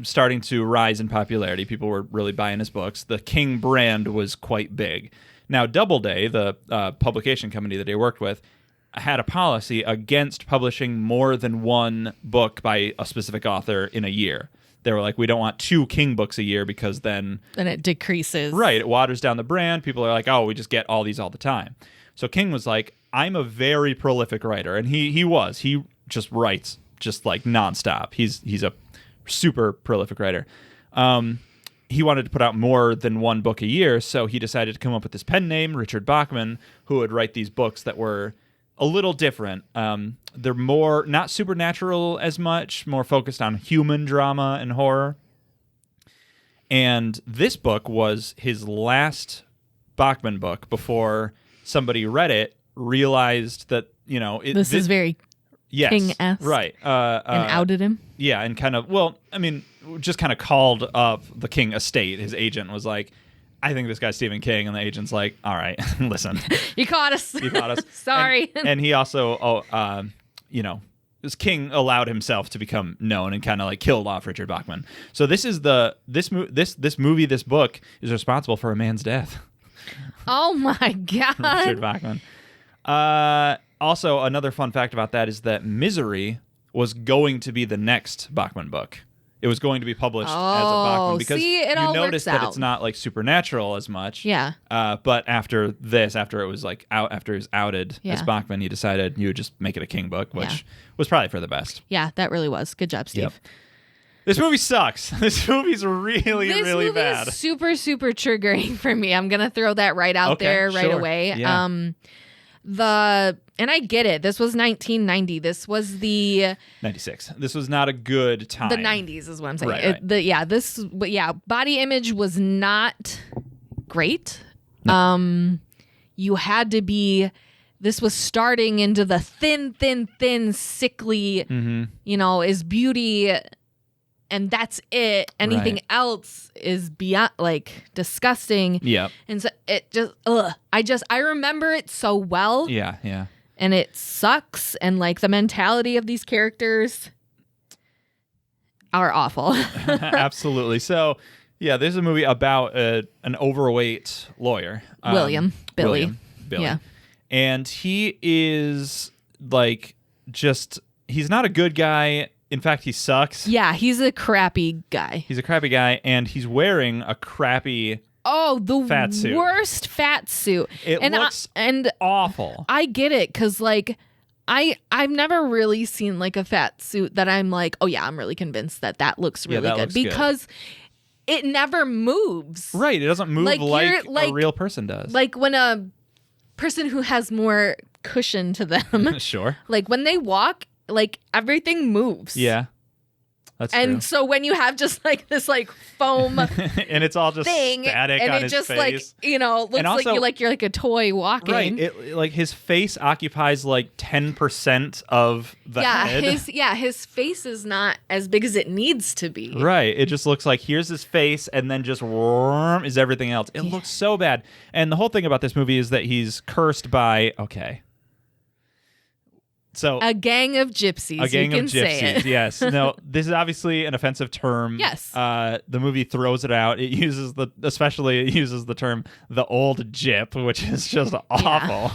starting to rise in popularity. People were really buying his books. The King brand was quite big. Now, Doubleday, the publication company that he worked with, had a policy against publishing more than one book by a specific author in a year. They were like, we don't want 2 King books a year because then... Then it decreases. Right, it waters down the brand. People are like, oh, we just get all these all the time. So King was like, I'm a very prolific writer. And he was. He just writes just like nonstop. He's a super prolific writer. He wanted to put out more than one book a year, so he decided to come up with this pen name, Richard Bachman, who would write these books that were a little different. They're more, not supernatural as much, more focused on human drama and horror. And this book was his last Bachman book before somebody read it, realized that, This is very yes, King-esque. right. and outed him. Yeah, and kind of, just kind of called up the King estate. His agent was like, I think this guy's Stephen King. And the agent's like, all right, listen. You caught us. You caught us. Sorry. And he also, this King allowed himself to become known and kind of like killed off Richard Bachman. So this book is responsible for a man's death. Oh my God. Richard Bachman. Also, another fun fact about that is that Misery was going to be the next Bachman book. It was going to be published as a Bachman because see, it you all notice works that out. it's not like supernatural as much. Yeah. But after it was like after he was outed as Yeah. Bachman, he decided you would just make it a King book, which Yeah. was probably for the best. Yeah, that really was. Good job, Steve. Yep. This movie sucks. This movie's really, This really movie bad. is super, super triggering for me. I'm gonna throw that right out Okay, there right sure. away. Yeah. And I get it. This was 1990. This was the 96. This was not a good time. 90s is what I'm saying. Right. Body image was not great. You had to be. This was starting into the thin, sickly. Mm-hmm. Is beauty. And that's it. Anything Right. else is beyond disgusting. Yep. And so it just, I remember it so well. Yeah. And it sucks. And the mentality of these characters are awful. Absolutely. So, yeah, this is a movie about an overweight lawyer. Billy. Billy. Yeah. And he is he's not a good guy. In fact, he sucks. Yeah, he's a crappy guy. He's a crappy guy, and he's wearing a crappy the fat suit. worst fat suit. It looks awful. I get it because like I've never really seen like a fat suit that I'm like, oh yeah, I'm really convinced that looks really that good looks because it never moves. Right. It doesn't move like a real person does. Like when a person who has more cushion to them, sure. like when they walk, like everything moves. Yeah. That's and true. so when you have just like this like foam and it's all just thing, static and on it his just face. like looks also, like you're like a toy walking. Right. It, like his face occupies like 10% of the head. His face is not as big as it needs to be. Right. It just looks like here's his face and then just is everything else. It looks so bad. And the whole thing about this movie is that he's cursed by So a gang of gypsies. A gang you of can say gypsies. it. Yes. No, this is obviously an offensive term. Yes. The movie throws it out. It uses the term "the old gyp," which is just awful.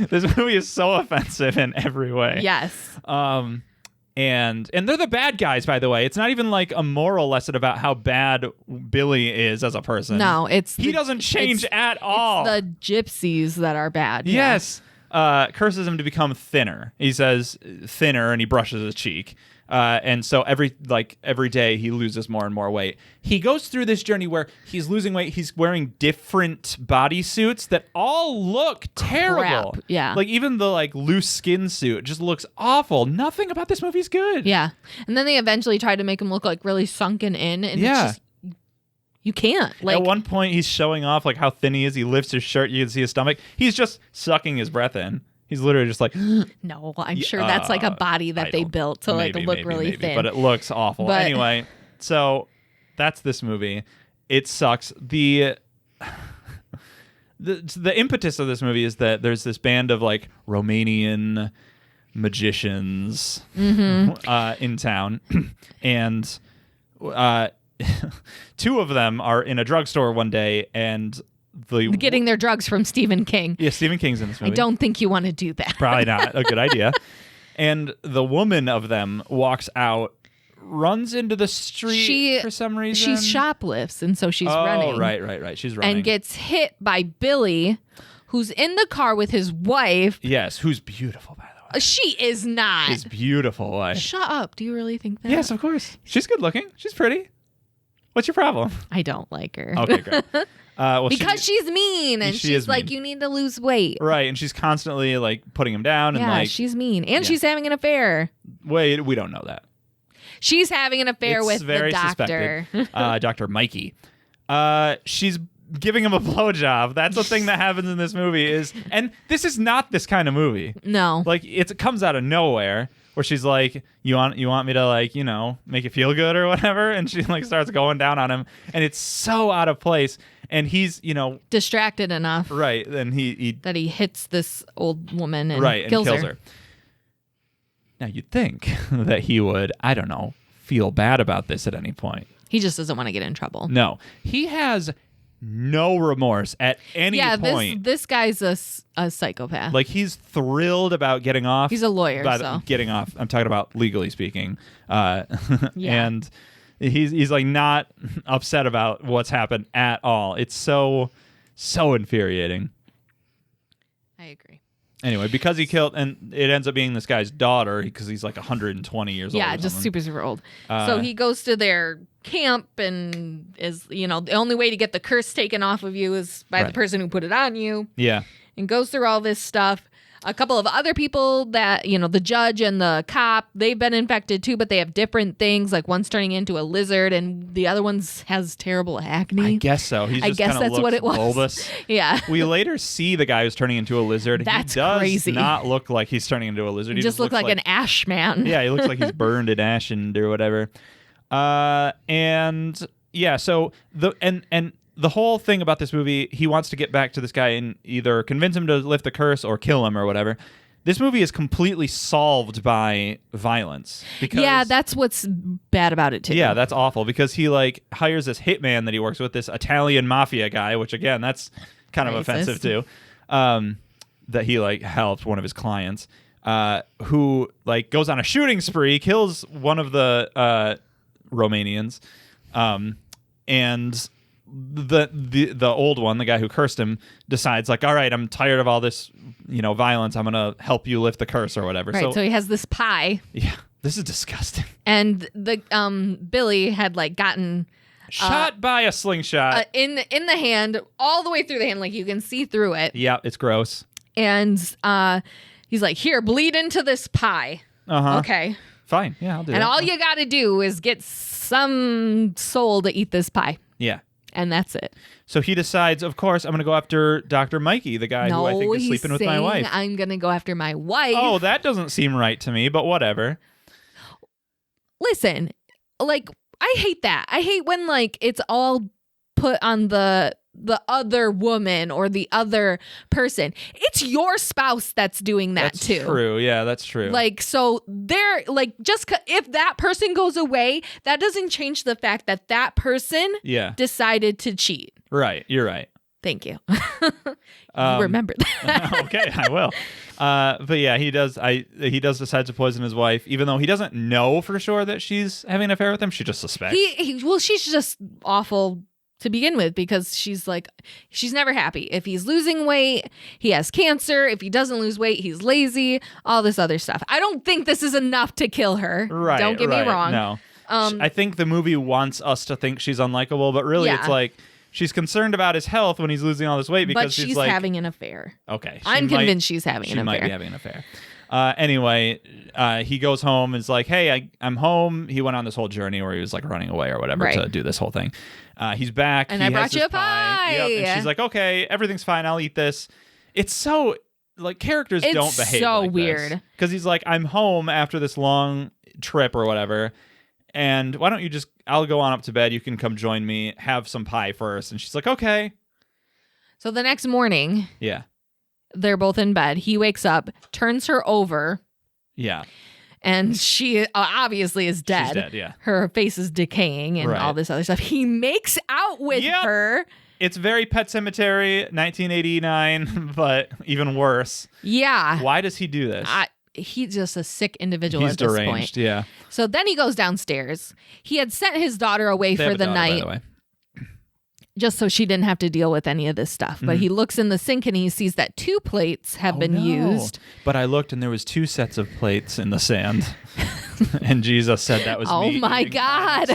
This movie is so offensive in every way. Yes. And they're the bad guys, by the way. It's not even like a moral lesson about how bad Billy is as a person. No, he doesn't change at all. It's the gypsies that are bad. Yes. Curses him to become thinner. He says thinner, and he brushes his cheek. And so every day he loses more and more weight. He goes through this journey where he's losing weight. He's wearing different bodysuits that all look terrible. Crap. Yeah. Like even the like loose skin suit just looks awful. Nothing about this movie is good. Yeah. And then they eventually try to make him look like really sunken in. And it's just, you can't. Like, at one point, he's showing off like how thin he is. He lifts his shirt. You can see his stomach. He's just sucking his breath in. He's literally just like, no, I'm sure that's like a body that they built to like look really thin. But it looks awful. But anyway, so that's this movie. It sucks. The impetus of this movie is that there's this band of like Romanian magicians in town, and two of them are in a drugstore one day and getting their drugs from Stephen King. Yeah, Stephen King's in this movie. I don't think you want to do that. Probably not a good idea. And the woman of them walks out, runs into the street for some reason. She shoplifts, and so she's running. Oh, right. She's running. And gets hit by Billy, who's in the car with his wife. Yes, who's beautiful, by the way. She is not. His beautiful wife. Shut up. Do you really think that? Yes, of course. She's good looking. She's pretty. What's your problem? I don't like her. Okay, great. Because she's mean, and she's like, you need to lose weight. Right, and she's constantly like putting him down. Yeah, and like she's mean. And she's having an affair. Wait, we don't know that. She's having an affair with the doctor. Dr. Mikey. She's giving him a blowjob. That's the thing that happens in this movie and this is not this kind of movie. No. Like it comes out of nowhere. Where she's like, you want me to like, make you feel good or whatever, and she like starts going down on him, and it's so out of place, and he's distracted enough, right? Then he hits this old woman and and kills her. Now you'd think that he would, I don't know, feel bad about this at any point. He just doesn't want to get in trouble. No, he has no remorse at any point. Yeah, this guy's a psychopath. Like he's thrilled about getting off. He's a lawyer, so getting off. I'm talking about legally speaking. And he's like not upset about what's happened at all. It's so infuriating. I agree. Anyway, because he killed, and it ends up being this guy's daughter because he's like 120 years old. Yeah, just super, super old. So he goes to their camp and is, the only way to get the curse taken off of you is by the person who put it on you. Yeah. And goes through all this stuff. A couple of other people that, the judge and the cop, they've been infected too, but they have different things. Like one's turning into a lizard and the other one's has terrible acne. I guess so. I guess that's what it was. Bulbous. Yeah. We later see the guy who's turning into a lizard. That's he does crazy. Not look like he's turning into a lizard. He just looks like an ash man. Yeah, he looks like he's burned and ashened or whatever. And yeah, so the whole thing about this movie, he wants to get back to this guy and either convince him to lift the curse or kill him or whatever. This movie is completely solved by violence. Yeah, that's what's bad about it too. Yeah, that's awful because he like hires this hitman that he works with, this Italian mafia guy, which again, that's kind of offensive too. That he like helped one of his clients, who like goes on a shooting spree, kills one of the Romanians, and the old one, the guy who cursed him, decides like, all right, I'm tired of all this, violence. I'm gonna help you lift the curse or whatever. Right. So he has this pie. Yeah, this is disgusting. And the Billy had like gotten shot by a slingshot in the hand, all the way through the hand, like you can see through it. Yeah, it's gross. And he's like, here, bleed into this pie. Okay. Fine. Yeah, I'll do that. And all you got to do is get some soul to eat this pie. Yeah. And that's it. So he decides, of course, I'm going to go after Dr. Mikey, the guy who I think is sleeping with my wife. I'm going to go after my wife. Oh, that doesn't seem right to me, but whatever. Listen, like, I hate that. I hate when, like, it's all put on the other woman or the other person. It's your spouse that's doing that too. That's true. Yeah, that's true. Like, so they're like, if that person goes away, that doesn't change the fact that that person decided to cheat. Right. You're right. Thank you. Remember that. Okay, I will. But yeah, he does decide to poison his wife, even though he doesn't know for sure that she's having an affair with him. She just suspects. Well, she's just awful to begin with, because she's never happy. If he's losing weight, he has cancer. If he doesn't lose weight, he's lazy, all this other stuff. I don't think this is enough to kill her. Right. Don't get me wrong. No. I think the movie wants us to think she's unlikable, but really it's like she's concerned about his health when he's losing all this weight because she's like, having an affair. Okay. I'm convinced she's having an affair. She might be having an affair. Anyway, he goes home and is like, hey, I'm home. He went on this whole journey where he was like running away or whatever to do this whole thing. He's back. And I brought you a pie. Yep. And she's like, okay, everything's fine. I'll eat this. It's so, like, characters don't behave so like weird. Because he's like, I'm home after this long trip or whatever. And why don't you I'll go on up to bed. You can come join me. Have some pie first. And she's like, okay. So the next morning. Yeah. They're both in bed. He wakes up, turns her over. Yeah. And she obviously is dead. She's dead, yeah. Her face is decaying and all this other stuff. He makes out with her. It's very Pet Sematary, 1989, but even worse. Yeah. Why does he do this? He's just a sick individual at this deranged, point. Yeah. So then he goes downstairs. He had sent his daughter away for the night. By the way. Just so she didn't have to deal with any of this stuff. But he looks in the sink and he sees that 2 plates have been used. But I looked and there was 2 sets of plates in the sand. And Jesus said that was me. Oh my God.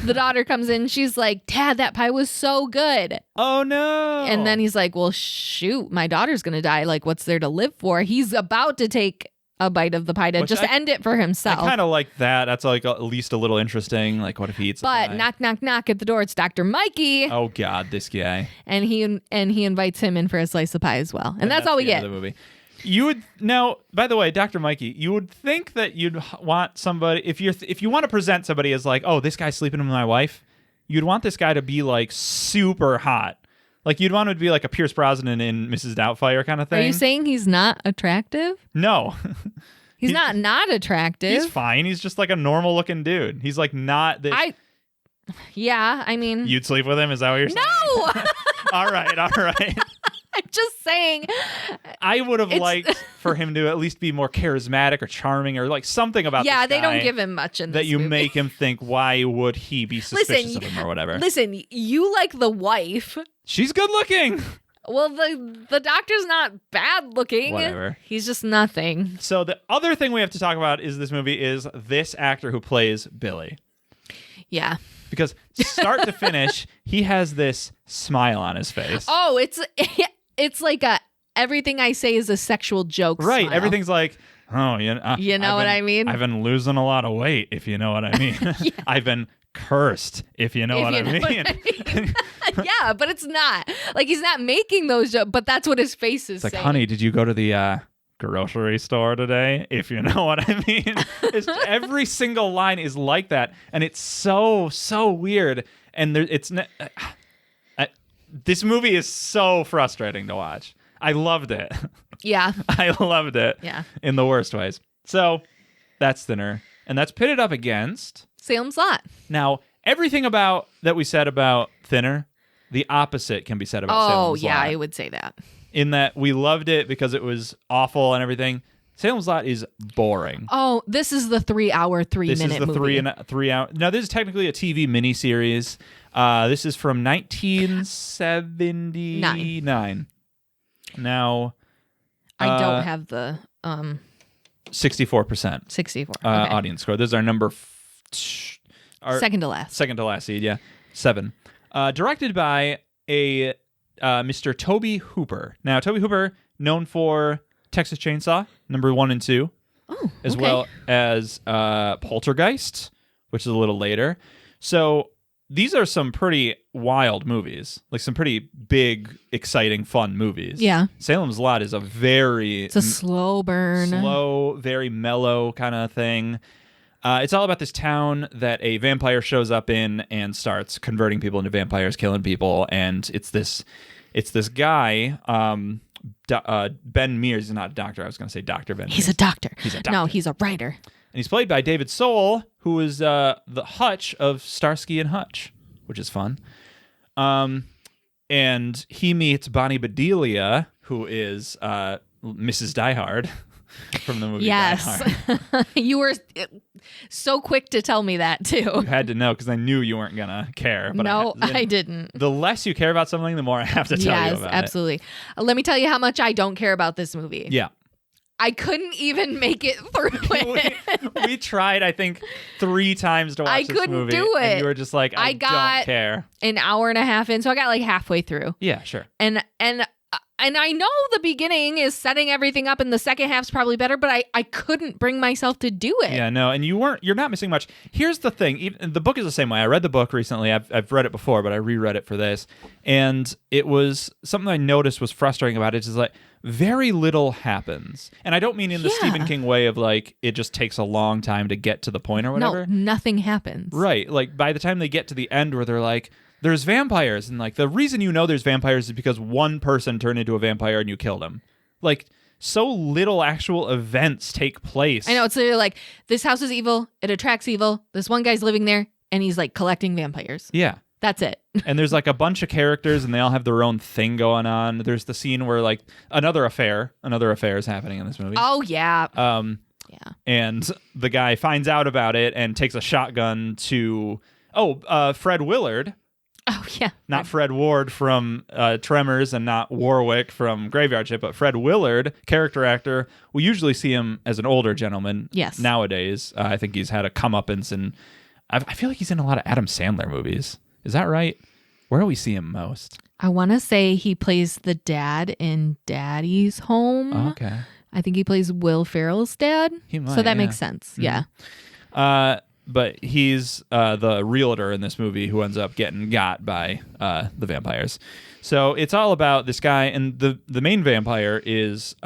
The daughter comes in. She's like, Dad, that pie was so good. Oh no. And then he's like, well, shoot, my daughter's going to die. Like, what's there to live for? He's about to take a bite of the pie to end it for himself. I kind of like that. That's like at least a little interesting. Like, what if he eats the pie? Knock, knock, knock at the door. It's Dr. Mikey. Oh God, this guy. And he invites him in for a slice of pie as well. And that's all we get. The movie. You would now. By the way, Dr. Mikey, you would think that you'd want somebody if you want to present somebody as like, oh, this guy's sleeping with my wife. You'd want this guy to be like super hot. Like, you'd want him to be like a Pierce Brosnan in Mrs. Doubtfire kind of thing. Are you saying he's not attractive? No. He's not attractive. He's fine. He's just like a normal looking dude. He's like not this. Yeah, I mean. You'd sleep with him? Is that what you're saying? No! All right. I'm just saying. I would have liked for him to at least be more charismatic or charming or like something about this guy. Yeah, they don't give him much in this that you movie. make him think, why would he be suspicious of him or whatever? Listen, you like the wife. She's good looking. Well, the doctor's not bad looking. Whatever. He's just nothing. So the other thing we have to talk about is this movie is this actor who plays Billy. Yeah. Because start to finish, he has this smile on his face. Oh, it's like everything I say is a sexual joke. Right. Smile. Everything's like, oh, you know what I mean? I've been losing a lot of weight, if you know what I mean. Yeah. I've been cursed, if you know what I mean. Yeah, but it's not. Like, he's not making those jokes, but that's what his face is saying. Like, honey, did you go to the grocery store today, if you know what I mean? Every single line is like that, and it's so weird. And this movie is so frustrating to watch. I loved it. Yeah. I loved it. Yeah. In the worst ways. So that's Thinner, and that's pitted up against Salem's Lot. Now, everything about that we said about Thinner, the opposite can be said about Salem's Lot. Oh, yeah, I would say that. In that we loved it because it was awful and everything. Salem's Lot is boring. Oh, this is the 3-hour, 3-minute movie. This is the 3 hour. Now, this is technically a TV miniseries. This is from 1979. Now, I don't have the 64%. 64 audience score. This is our number. Second to last. Second to last seed, yeah. 7. Directed by a Mr. Toby Hooper. Now, Toby Hooper, known for Texas Chainsaw, number 1 and 2. Oh, as well as Poltergeist, which is a little later. So these are some pretty wild movies, like some pretty big, exciting, fun movies. Yeah. Salem's Lot is it's a slow burn. Slow, very mellow kind of thing. It's all about this town that a vampire shows up in and starts converting people into vampires, killing people. And it's this guy, Ben Mears. He's not a doctor. I was going to say Dr. Ben Mears. He's a doctor. He's a doctor. No, he's a writer. And he's played by David Soul, who is the Hutch of Starsky and Hutch, which is fun. And he meets Bonnie Bedelia, who is Mrs. Die Hard from the movie Die Hard. You were so quick to tell me that, too. You had to know because I knew you weren't going to care. But no, I didn't. The less you care about something, the more I have to tell you about it. Yes, absolutely. Let me tell you how much I don't care about this movie. Yeah. I couldn't even make it through it. we tried, I think, 3 times to watch this movie. I couldn't do it. And you were just like, I don't care. An hour and a half in, so I got like halfway through. Yeah, sure. And I know the beginning is setting everything up and the second half's probably better, but I couldn't bring myself to do it. Yeah, no, and you're not missing much. Here's the thing. The book is the same way. I read the book recently. I've read it before, but I reread it for this. And it was something I noticed was frustrating about it is like very little happens. And I don't mean in the Stephen King way of like it just takes a long time to get to the point or whatever. No, nothing happens. Right. Like by the time they get to the end where they're like, there's vampires, and like the reason you know there's vampires is because one person turned into a vampire and you killed him. Like so little actual events take place. I know, it's literally like this house is evil, it attracts evil. This one guy's living there and he's like collecting vampires. Yeah. That's it. And there's like a bunch of characters and they all have their own thing going on. There's the scene where like another affair is happening in this movie. Oh yeah. Yeah. And the guy finds out about it and takes a shotgun to Fred Willard. Oh, yeah. Not Fred Ward from Tremors and not Warwick from Graveyard Shift, but Fred Willard, character actor. We usually see him as an older gentleman. Yes. Nowadays. I think he's had a comeuppance and I feel like he's in a lot of Adam Sandler movies. Is that right? Where do we see him most? I want to say he plays the dad in Daddy's Home. Oh, okay. I think he plays Will Ferrell's dad. He might, so that makes sense. Mm-hmm. Yeah. But he's the realtor in this movie who ends up getting got by the vampires. So it's all about this guy, and the main vampire is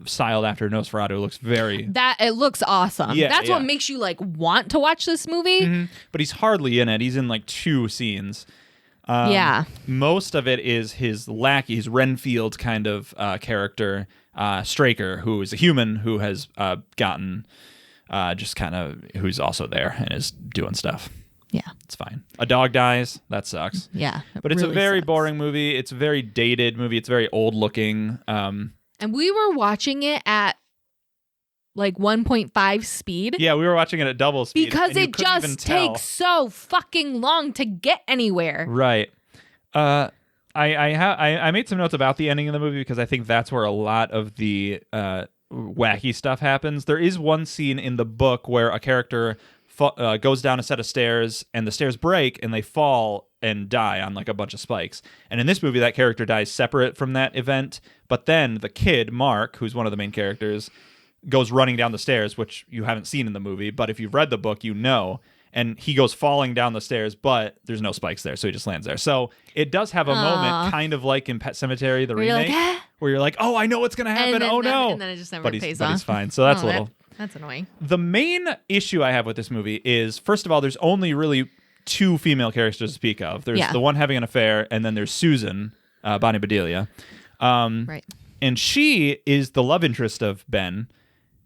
styled after Nosferatu. Looks it looks awesome. Yeah, that's what makes you like want to watch this movie. Mm-hmm. But he's hardly in it. He's in like 2 scenes. Yeah. Most of it is his lackey, his Renfield kind of character, Straker, who is a human who has gotten. Just kind of who's also there and is doing stuff. Yeah. It's fine. A dog dies. That sucks. Yeah. But it's really a very sucks. boring movie. It's a very dated movie. It's very old looking. And we were watching it at like 1.5 speed. Yeah, we were watching it at double speed. Because it just takes so fucking long to get anywhere. Right. I made some notes about the ending of the movie because I think that's where a lot of the wacky stuff happens. There is one scene in the book where a character goes down a set of stairs and the stairs break and they fall and die on like a bunch of spikes. And in this movie, that character dies separate from that event. But then the kid, Mark, who's one of the main characters, goes running down the stairs, which you haven't seen in the movie. But if you've read the book, you know. And he goes falling down the stairs, but there's no spikes there, so he just lands there. So it does have a moment, kind of like in Pet Sematary, the remake, where you're like, oh, I know what's going to happen. Oh, no. And then it just never pays off. But he's fine, so that's a little... That's annoying. The main issue I have with this movie is, first of all, there's only really 2 female characters to speak of. There's the one having an affair, and then there's Susan, Bonnie Bedelia. Right. And she is the love interest of Ben,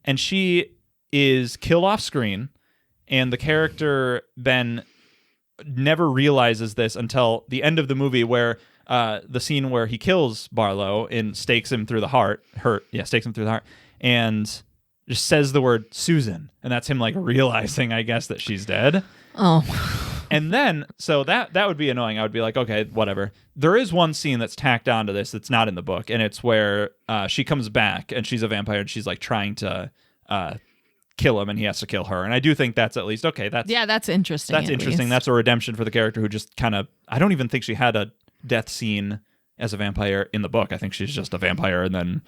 and she is killed off screen. And the character, Ben, never realizes this until the end of the movie where the scene where he kills Barlow and stakes him through the heart. And just says the word Susan, and that's him like realizing, I guess, that she's dead. Oh. And then, so that would be annoying. I would be like, okay, whatever. There is one scene that's tacked onto this that's not in the book, and it's where she comes back and she's a vampire and she's like trying to kill him, and he has to kill her. And I do think that's at least okay. That's interesting. That's interesting. Least. That's a redemption for the character who just kind of. I don't even think she had a death scene as a vampire in the book. I think she's just a vampire, and then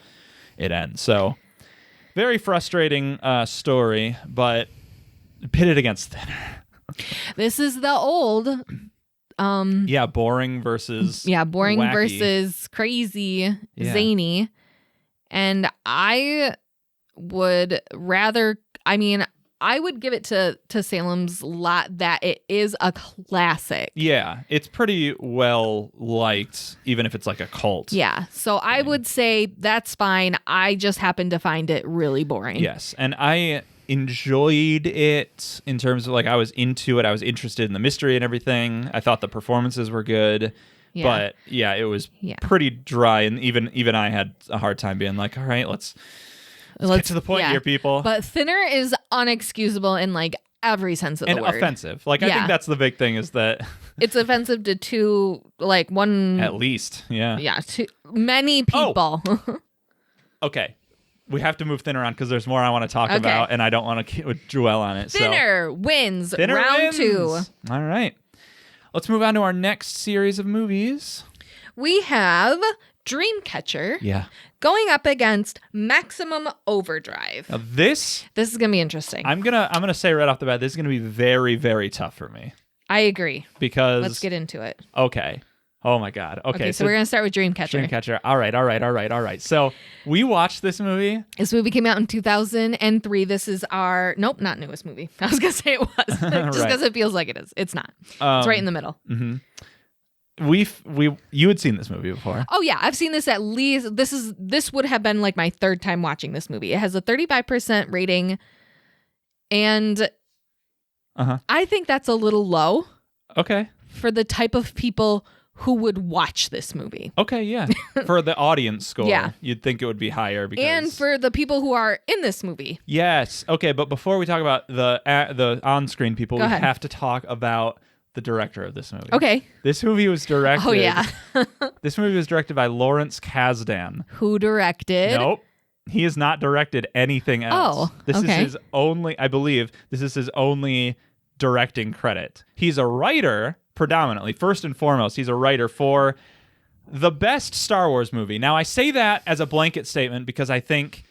it ends. So very frustrating story, but pitted against Thinner. This is the old. Boring versus boring wacky. versus crazy, zany, and I would rather. I mean, I would give it to Salem's Lot that it is a classic. Yeah, it's pretty well liked, even if it's like a cult. Yeah, so I would say that's fine. I just happen to find it really boring. Yes, and I enjoyed it in terms of like I was into it. I was interested in the mystery and everything. I thought the performances were good. Yeah. But yeah, it was pretty dry, and even I had a hard time being like, all right, let's get to the point here, people. But Thinner is unexcusable in like every sense of the word. And offensive. Like I think that's the big thing is that it's offensive to one at least. Yeah. Yeah, to many people. Oh. Okay. We have to move Thinner on because there's more I want to talk about, and I don't want to dwell on it. Thinner wins Thinner round wins. 2. All right. Let's move on to our next series of movies. We have Dreamcatcher going up against Maximum Overdrive. Now this is going to be interesting. I'm gonna say right off the bat, this is going to be very, very tough for me. I agree. Because let's get into it. Okay. Oh my God. Okay, so we're going to start with Dreamcatcher. Dreamcatcher. All right. So we watched this movie. This movie came out in 2003. This is our, nope, not newest movie. I was going to say it was. Just because it feels like it is. It's not. It's right in the middle. Mm-hmm. You had seen this movie before. Oh yeah, I've seen this at least. This would have been like my third time watching this movie. It has a 35% rating, and I think that's a little low. Okay. For the type of people who would watch this movie. Okay, yeah. For the audience score, you'd think it would be higher because and for the people who are in this movie. Yes. Okay, but before we talk about the on-screen people, we have to talk about the director of this movie. Okay. This movie was directed. Oh yeah. This movie was directed by Lawrence Kasdan. Who directed? Nope. He has not directed anything else. This is his only, I believe, this is his only directing credit. He's a writer predominantly. First and foremost, he's a writer for the best Star Wars movie. Now, I say that as a blanket statement because I think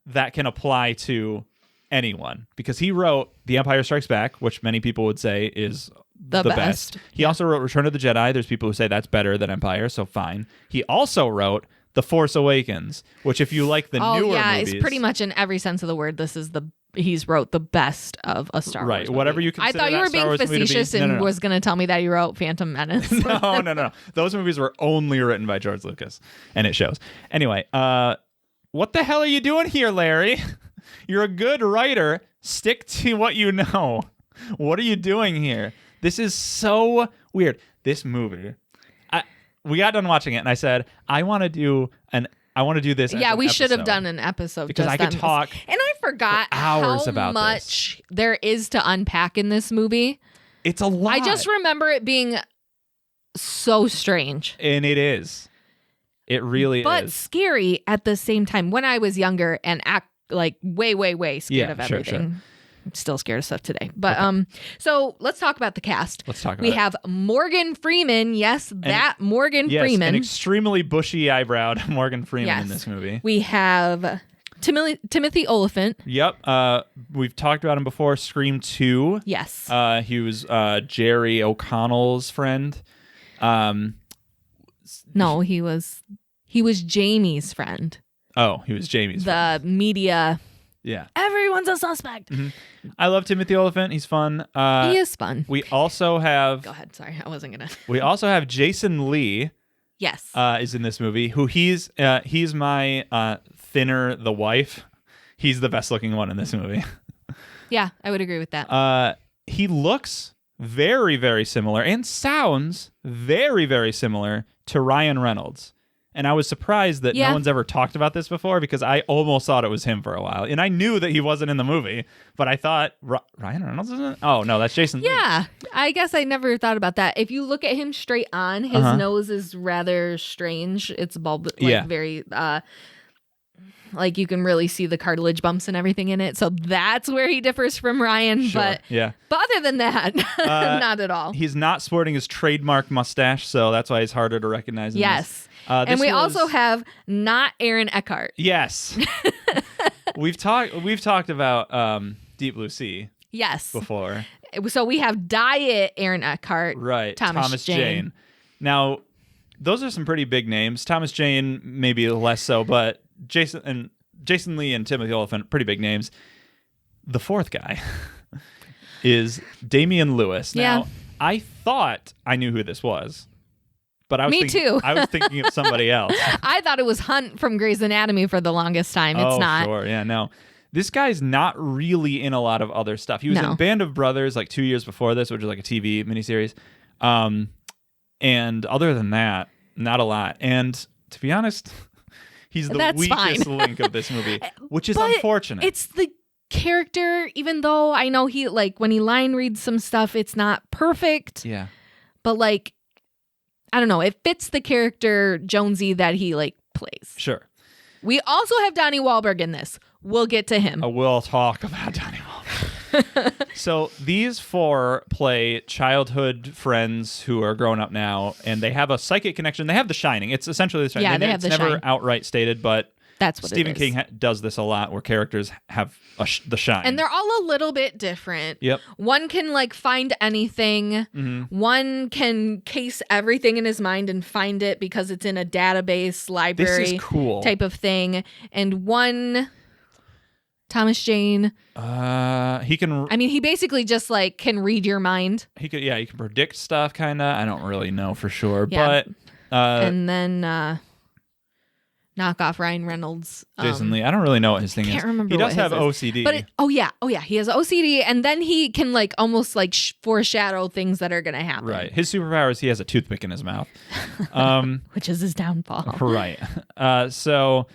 that can apply to anyone. Because he wrote The Empire Strikes Back, which many people would say is the best. He also wrote Return of the Jedi. There's people who say that's better than Empire, so fine. He also wrote The Force Awakens, which if you like the newer movies... it's pretty much in every sense of the word. He's wrote the best of a Star Wars movie. Whatever you consider. I thought you were being facetious and was going to tell me that you wrote Phantom Menace. No. Those movies were only written by George Lucas, and it shows. Anyway, what the hell are you doing here, Larry? You're a good writer. Stick to what you know. What are you doing here? This is so weird. This movie. We got done watching it, and I said, I want to do this. Yeah, we should have done an episode because I could talk. And I forgot hours how about much there is to unpack in this movie. It's a lot. I just remember it being so strange. And it is. It really is. But scary at the same time. When I was younger and like way, way, way scared of everything. Sure. I'm still scared of stuff today. But so let's talk about the cast. We have Morgan Freeman. Yes, Morgan Freeman. An extremely bushy eyebrowed Morgan Freeman in this movie. We have Timothy Olyphant. Yep. We've talked about him before. Scream 2. Yes. He was Jerry O'Connell's friend. No, he was Jamie's friend. Oh, he was Jamie's friend. The media. Yeah. Everyone's a suspect. Mm-hmm. I love Timothy Olyphant. He's fun. He is fun. We also have... Go ahead. Sorry, I wasn't going to... We also have Jason Lee. Yes. Is in this movie. Who he's my Thinner the wife. He's the best looking one in this movie. Yeah, I would agree with that. He looks very, very similar and sounds very, very similar to Ryan Reynolds. And I was surprised that no one's ever talked about this before because I almost thought it was him for a while. And I knew that he wasn't in the movie, but I thought, Ryan Reynolds isn't it? Oh, no, that's Jason Lee. Yeah, I guess I never thought about that. If you look at him straight on, his nose is rather strange. It's bulb, very... like you can really see the cartilage bumps and everything in it. So that's where he differs from Ryan. Sure, but other than that, not at all. He's not sporting his trademark mustache, so that's why he's harder to recognize. Yes. And we also have not Aaron Eckhart. Yes. We've talked about Deep Blue Sea. Yes. Before. So we have Diet Aaron Eckhart. Right. Thomas Jane. Now, those are some pretty big names. Thomas Jane, maybe less so, but Jason Lee and Timothy Olyphant, pretty big names. The fourth guy is Damian Lewis. Now, I thought I knew who this was. But I was too. I was thinking of somebody else. I thought it was Hunt from Grey's Anatomy for the longest time. It's not. Sure. Yeah, no. This guy's not really in a lot of other stuff. He was in Band of Brothers like 2 years before this, which is like a TV miniseries. And other than that, not a lot. And to be honest, he's the weakest link of this movie, which is unfortunate. It's the character, even though I know he, like, when he line reads some stuff, it's not perfect. Yeah. But, like, I don't know. It fits the character Jonesy that he like plays. Sure. We also have Donnie Wahlberg in this. We'll get to him. We'll talk about Donnie Wahlberg. So these four play childhood friends who are grown up now, and they have a psychic connection. They have The Shining. It's essentially The Shining. Yeah, they have it's The never Shine. Outright stated, but that's what Stephen it is. King does this a lot, where characters have the shine, and they're all a little bit different. Yep. One can like find anything. One can case everything in his mind and find it because it's in a database library. This is cool type of thing. And one, Thomas Jane. He can. I mean, he basically just like can read your mind. He could. Yeah, he can predict stuff. Kind of. I don't really know for sure, Yeah. but and then. Knock off Ryan Reynolds. Jason Lee. I don't really know what his thing is. Can't remember. He does what have his OCD. Is. But oh yeah, he has OCD, and then he can like almost like foreshadow things that are gonna happen. Right. His superpower is he has a toothpick in his mouth, which is his downfall. Right. So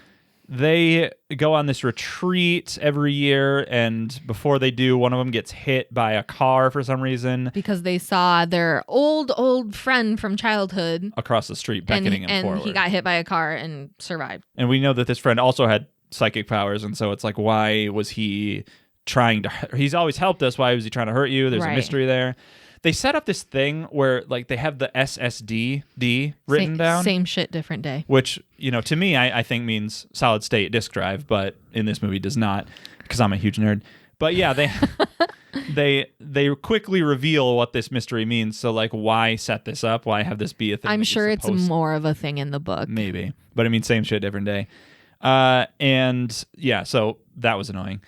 they go on this retreat every year, and before they do, one of them gets hit by a car for some reason. Because they saw their old friend from childhood across the street beckoning him forward. And he got hit by a car and survived. And we know that this friend also had psychic powers, and so it's like, why was he trying to... He's always helped us. Why was he trying to hurt you? There's a mystery there. They set up this thing where like they have the SSD written down. Same shit, different day. Which, to me, I think means solid state disk drive, but in this movie does not, because I'm a huge nerd. But yeah, they quickly reveal what this mystery means. So like, why set this up? Why have this be a thing? I'm sure it's more of a thing in the book. Maybe. But I mean, same shit, different day. And yeah, so that was annoying.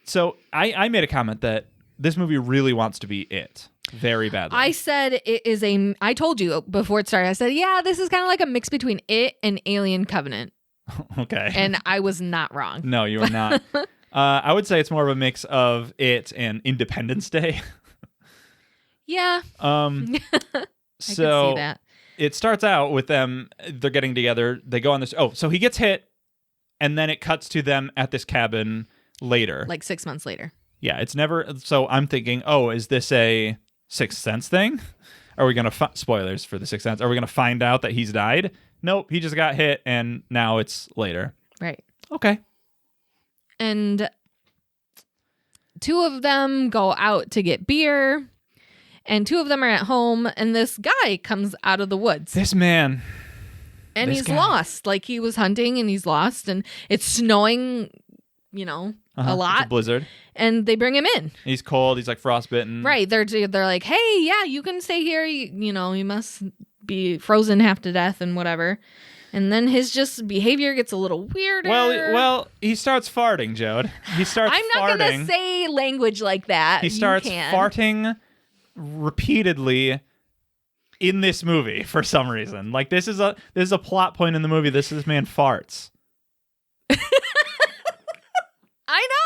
So I made a comment that this movie really wants to be it. Very badly. I said it is I told you before it started, I said, yeah, this is kind of like a mix between it and Alien Covenant. Okay. And I was not wrong. No, you were not. I would say it's more of a mix of it and Independence Day. Yeah. So I can see that. It starts out with them, they're getting together, they go on this, so he gets hit, and then it cuts to them at this cabin later. Like 6 months later. Yeah, it's never, so I'm thinking, is this a Sixth Sense thing? Are we going to, spoilers for the Sixth Sense, are we going to find out that he's died? Nope, he just got hit, and now it's later. Right. Okay. And two of them go out to get beer, and two of them are at home, and this guy comes out of the woods. This man. And he's lost. Like, he was hunting, and he's lost, and it's snowing, a lot. It's a blizzard. And they bring him in. He's cold. He's like frostbitten. Right. They're like, hey, yeah, you can stay here. You must be frozen half to death and whatever. And then his just behavior gets a little weirder. Well, he starts farting, Jode. He starts farting. I'm not going to say language like that. He starts farting repeatedly in this movie for some reason. Like, this is a plot point in the movie. This man farts. I know.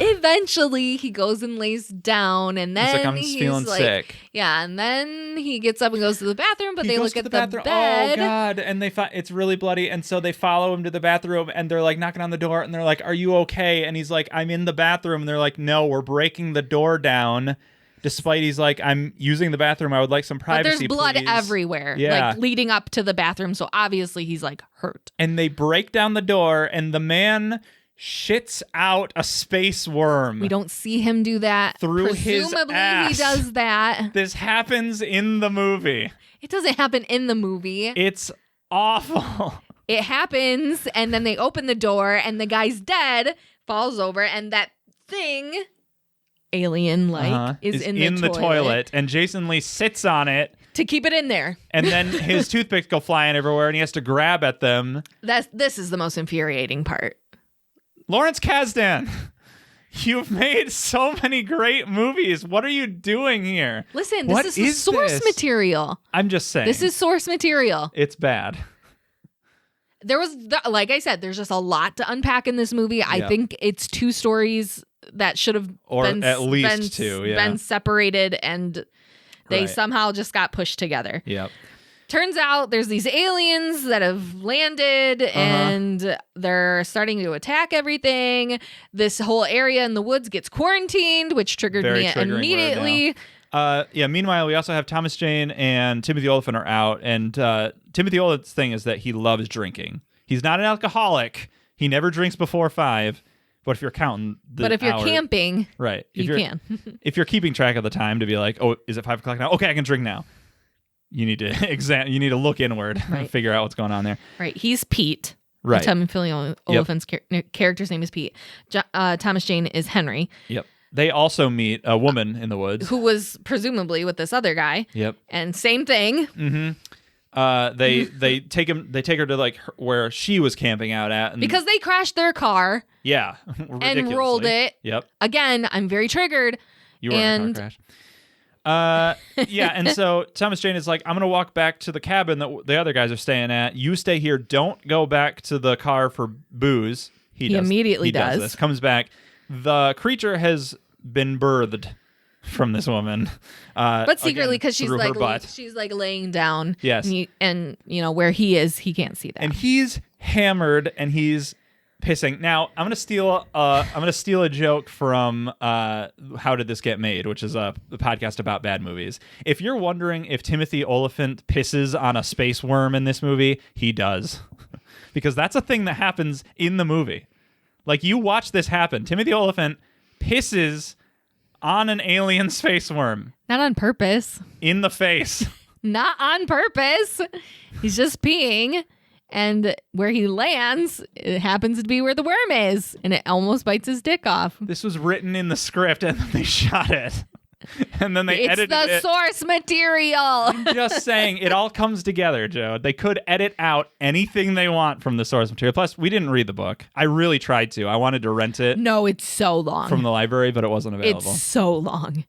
eventually he goes and lays down, and then He's like, I'm just feeling sick. Yeah, and then he gets up and goes to the bathroom, but He they goes look to at the bathroom. bed. Oh God! And it's really bloody, and so they follow him to the bathroom, and they're like knocking on the door, and they're like, "Are you okay?" And he's like, "I'm in the bathroom," and they're like, "No, we're breaking the door down." Despite he's like, "I'm using the bathroom. I would like some privacy." But there's blood please. everywhere, Yeah. like leading up to the bathroom. So obviously he's like hurt. And they break down the door, and the man shits out a space worm. We don't see him do that. Through his Presumably ass. he does that. This happens in the movie. It doesn't happen in the movie. It's awful. It happens, and then they open the door, and the guy's dead, falls over, and that thing, alien-like, is in the toilet. And Jason Lee sits on it, to keep it in there. and then his toothpicks go flying everywhere, and he has to grab at them. This is the most infuriating part. Lawrence Kasdan, you've made so many great movies. What are you doing here? Listen, What this is source this? material. I'm just saying. This is source material. It's bad. There was, like I said, there's just a lot to unpack in this movie. I Yeah. think it's two stories that should have Or been, at least been, two, yeah. been separated, and they Right. somehow just got pushed together. Yep. Turns out there's these aliens that have landed and they're starting to attack everything. This whole area in the woods gets quarantined, which triggered Very me triggering word immediately. Meanwhile, we also have Thomas Jane and Timothy Olyphant are out, and Timothy Olyphant's thing is that he loves drinking. He's not an alcoholic. He never drinks before 5. But if you're counting the But if you're hour- camping, right? If you you're, can. if you're keeping track of the time to be like, oh, is it 5 o'clock now? Okay, I can drink now. You need to You need to look inward and Right. figure out what's going on there. Right. He's Pete. Right. Timothy Olyphant's character's name is Pete. Thomas Jane is Henry, Yep. They also meet a woman in the woods. who was presumably with this other guy. Yep. And same thing. They take her to like where she was camping out at, and Because they crashed their car yeah, and ridiculously. rolled it. Yep. Again, I'm very triggered. You were in a And- car crash. Yeah, and so Thomas Jane is like, I'm gonna walk back to the cabin that the other guys are staying at. You stay here. Don't go back to the car for booze. He immediately does. this. Comes back. The creature has been birthed from this woman, But secretly, because through her butt. she's like laying down. Yes. And where he is, he can't see that. And he's hammered and he's pissing. Now I'm gonna steal a joke from How Did This Get Made, which is a podcast about bad movies. If you're wondering if Timothy Olyphant pisses on a space worm in this movie, he does. Because that's a thing that happens in the movie. Like, you watch this happen. Timothy Olyphant pisses on an alien space worm Not on purpose. in the face. Not on purpose. He's just peeing. And where he lands, it happens to be where the worm is. And it almost bites his dick off. This was written in the script and then they shot it. And then they It's edited the it. source material. Just saying, it all comes together, Joe. They could edit out anything they want from the source material. Plus, we didn't read the book. I really tried to. I wanted to rent it No, it's so long. from the library, but it wasn't available. It's so long.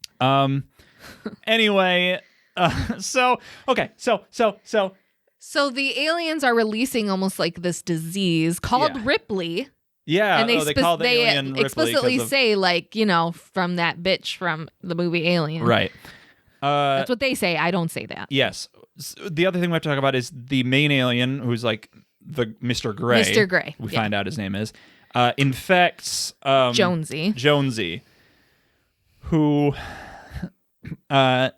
Anyway, so So the aliens are releasing almost like this disease called Yeah. Ripley. yeah. And they, they call the alien Ripley explicitly 'cause of- say, like, from that bitch from the movie Alien. right. That's what they say. I don't say that. Yes. The other thing we have to talk about is the main alien, who's like the Mr. Gray. Mr. Gray, We yeah. find out his name is infects Jonesy, who the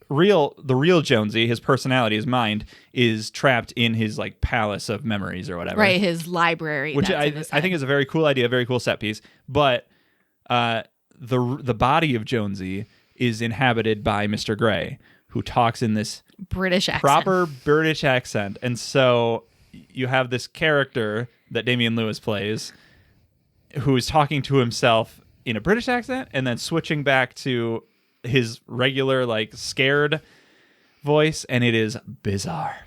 real Jonesy, his personality, his mind, is trapped in his like palace of memories or whatever. Right, his library. Which that's in his I think head. is a very cool idea, a very cool set piece. But the body of Jonesy is inhabited by Mr. Gray, who talks in this British accent. proper British accent. And so you have this character that Damian Lewis plays who is talking to himself in a British accent and then switching back to his regular, like, scared voice, and it is bizarre.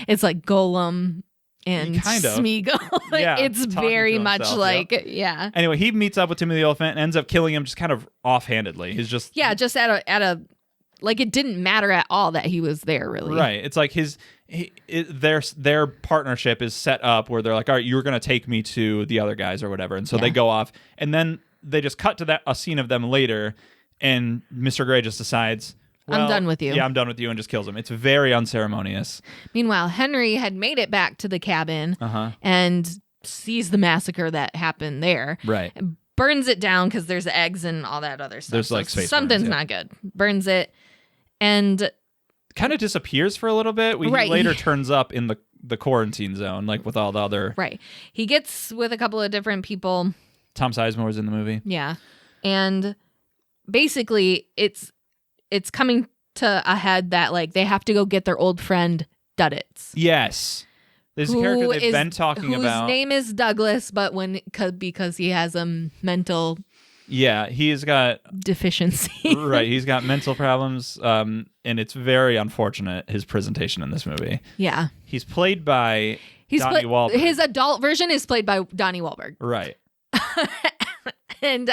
It's like Golem and Kind of. Smeagol. Yeah, It's talking very to much himself, like, yeah. Anyway, he meets up with Timothy Olyphant and ends up killing him just kind of offhandedly. He's just... Yeah, just at a like, it didn't matter at all that he was there, really. Right. It's like their partnership is set up where they're like, all right, you're going to take me to the other guys or whatever. And so they Yeah. go off. And then they just cut to a scene of them later, and Mr. Gray just decides, well, I'm done with you. Yeah, I'm done with you, and just kills him. It's very unceremonious. Meanwhile, Henry had made it back to the cabin and sees the massacre that happened there. Right. Burns it down because there's eggs and all that other stuff. There's like space something's burns, not good. Burns it and kind of disappears for a little bit. He later turns up in the quarantine zone, like with all the other. Right. He gets with a couple of different people. Tom Sizemore's in the movie. Yeah. And basically it's coming to a head that like they have to go get their old friend Duddits. Yes. This character they've been talking about. Whose name is Douglas, but because he has a mental he's got deficiency. Right, he's got mental problems, and it's very unfortunate, his presentation in this movie. Yeah. He's played by Donnie Wahlberg. His adult version is played by Donnie Wahlberg. Right. And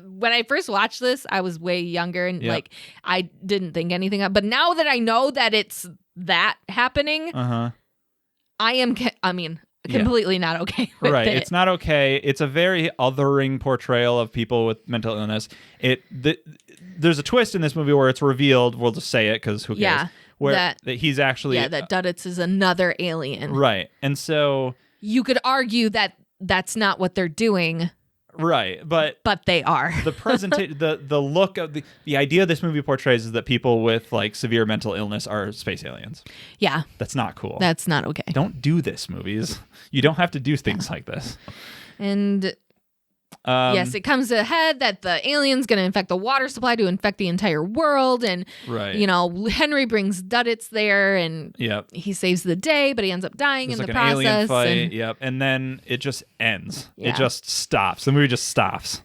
when I first watched this, I was way younger and like I didn't think anything of. But now that I know that it's that happening, I am. Completely not okay with it. It's not okay. It's a very othering portrayal of people with mental illness. There's a twist in this movie where it's revealed. We'll just say it because who cares? Yeah, where that he's actually that Duddits is another alien. Right, and so you could argue that that's not what they're doing. Right, but they are. the look of the idea this movie portrays is that people with like severe mental illness are space aliens. Yeah, that's not cool. That's not okay. Don't do this, movies. You don't have to do things like this. And yes, it comes to a head that the alien's going to infect the water supply to infect the entire world, and Henry brings Duddits there, and he saves the day, but he ends up dying in the process. An alien fight, and then it just ends. It just stops. The movie just stops.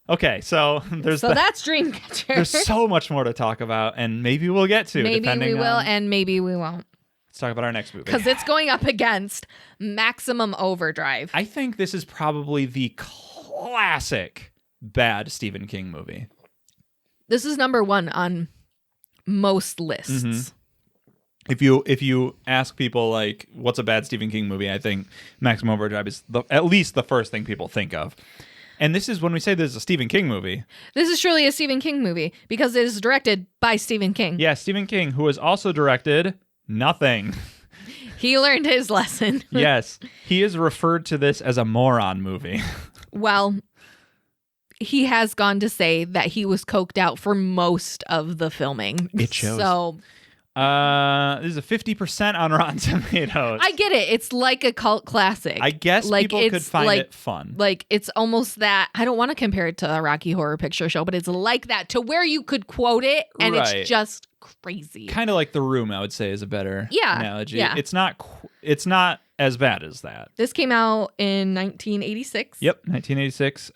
Okay, so that's Dreamcatcher. There's so much more to talk about, and maybe we'll get to. Maybe we will, and maybe we won't. Let's talk about our next movie. Because it's going up against Maximum Overdrive. I think this is probably the classic bad Stephen King movie. This is number one on most lists. Mm-hmm. If you ask people like, what's a bad Stephen King movie, I think Maximum Overdrive is at least the first thing people think of. And this is when we say this is a Stephen King movie. This is surely a Stephen King movie because it is directed by Stephen King. Yeah, Stephen King, who has also directed nothing. He learned his lesson. Yes. He is referred to this as a moron movie. Well, he has gone to say that he was coked out for most of the filming. It shows. So this is a 50% on Rotten Tomatoes. I get it. It's like a cult classic. I guess people could find it fun. Like, it's almost that, I don't want to compare it to a Rocky Horror Picture Show, but it's like that, to where you could quote it and it's just crazy. Kind of like The Room, I would say, is a better analogy. Yeah. It's not as bad as that. This came out in 1986. Yep, 1986.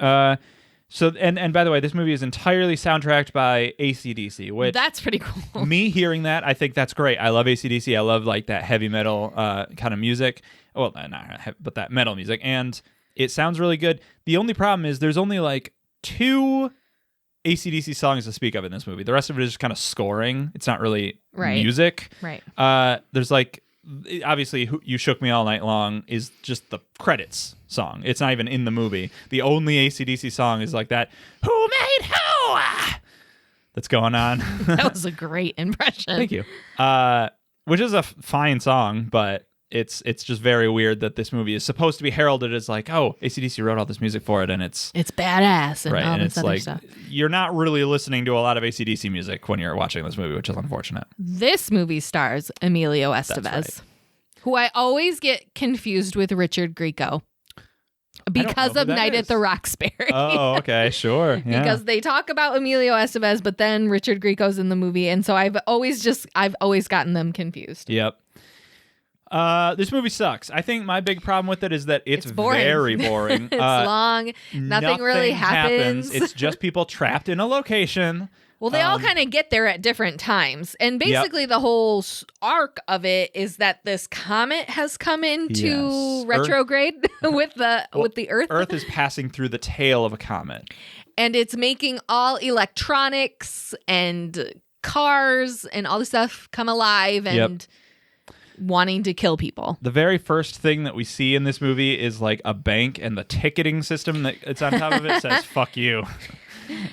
So, and by the way, this movie is entirely soundtracked by AC/DC, which... That's pretty cool. Me hearing that, I think that's great. I love AC/DC. I love, like, that heavy metal kind of music. Well, not heavy, but that metal music. And it sounds really good. The only problem is there's only, like, 2 AC/DC songs to speak of in this movie. The rest of it is just kind of scoring. It's not really music. Right. There's, like... Obviously, You Shook Me All Night Long is just the credits song. It's not even in the movie. The only AC/DC song is like that, Who Made Who? That's going on. That was a great impression. Thank you. Which is a fine song, but it's just very weird that this movie is supposed to be heralded as like, oh, AC/DC wrote all this music for it, and it's badass and all and this it's other like, stuff. You're not really listening to a lot of AC/DC music when you're watching this movie, which is unfortunate. This movie stars Emilio Estevez, who I always get confused with Richard Grieco because of Night at the Roxbury. Oh, okay, sure. Yeah. Because they talk about Emilio Estevez, but then Richard Grieco's in the movie, and so I've always gotten them confused. Yep. This movie sucks. I think my big problem with it is that it's boring. Very boring. It's long. Nothing really happens. It's just people trapped in a location. Well, they all kind of get there at different times. And basically the whole arc of it is that this comet has come into retrograde with the Earth. Earth is passing through the tail of a comet. And it's making all electronics and cars and all this stuff come alive. And wanting to kill people. The very first thing that we see in this movie is like a bank, and the ticketing system that it's on top of it says "fuck you."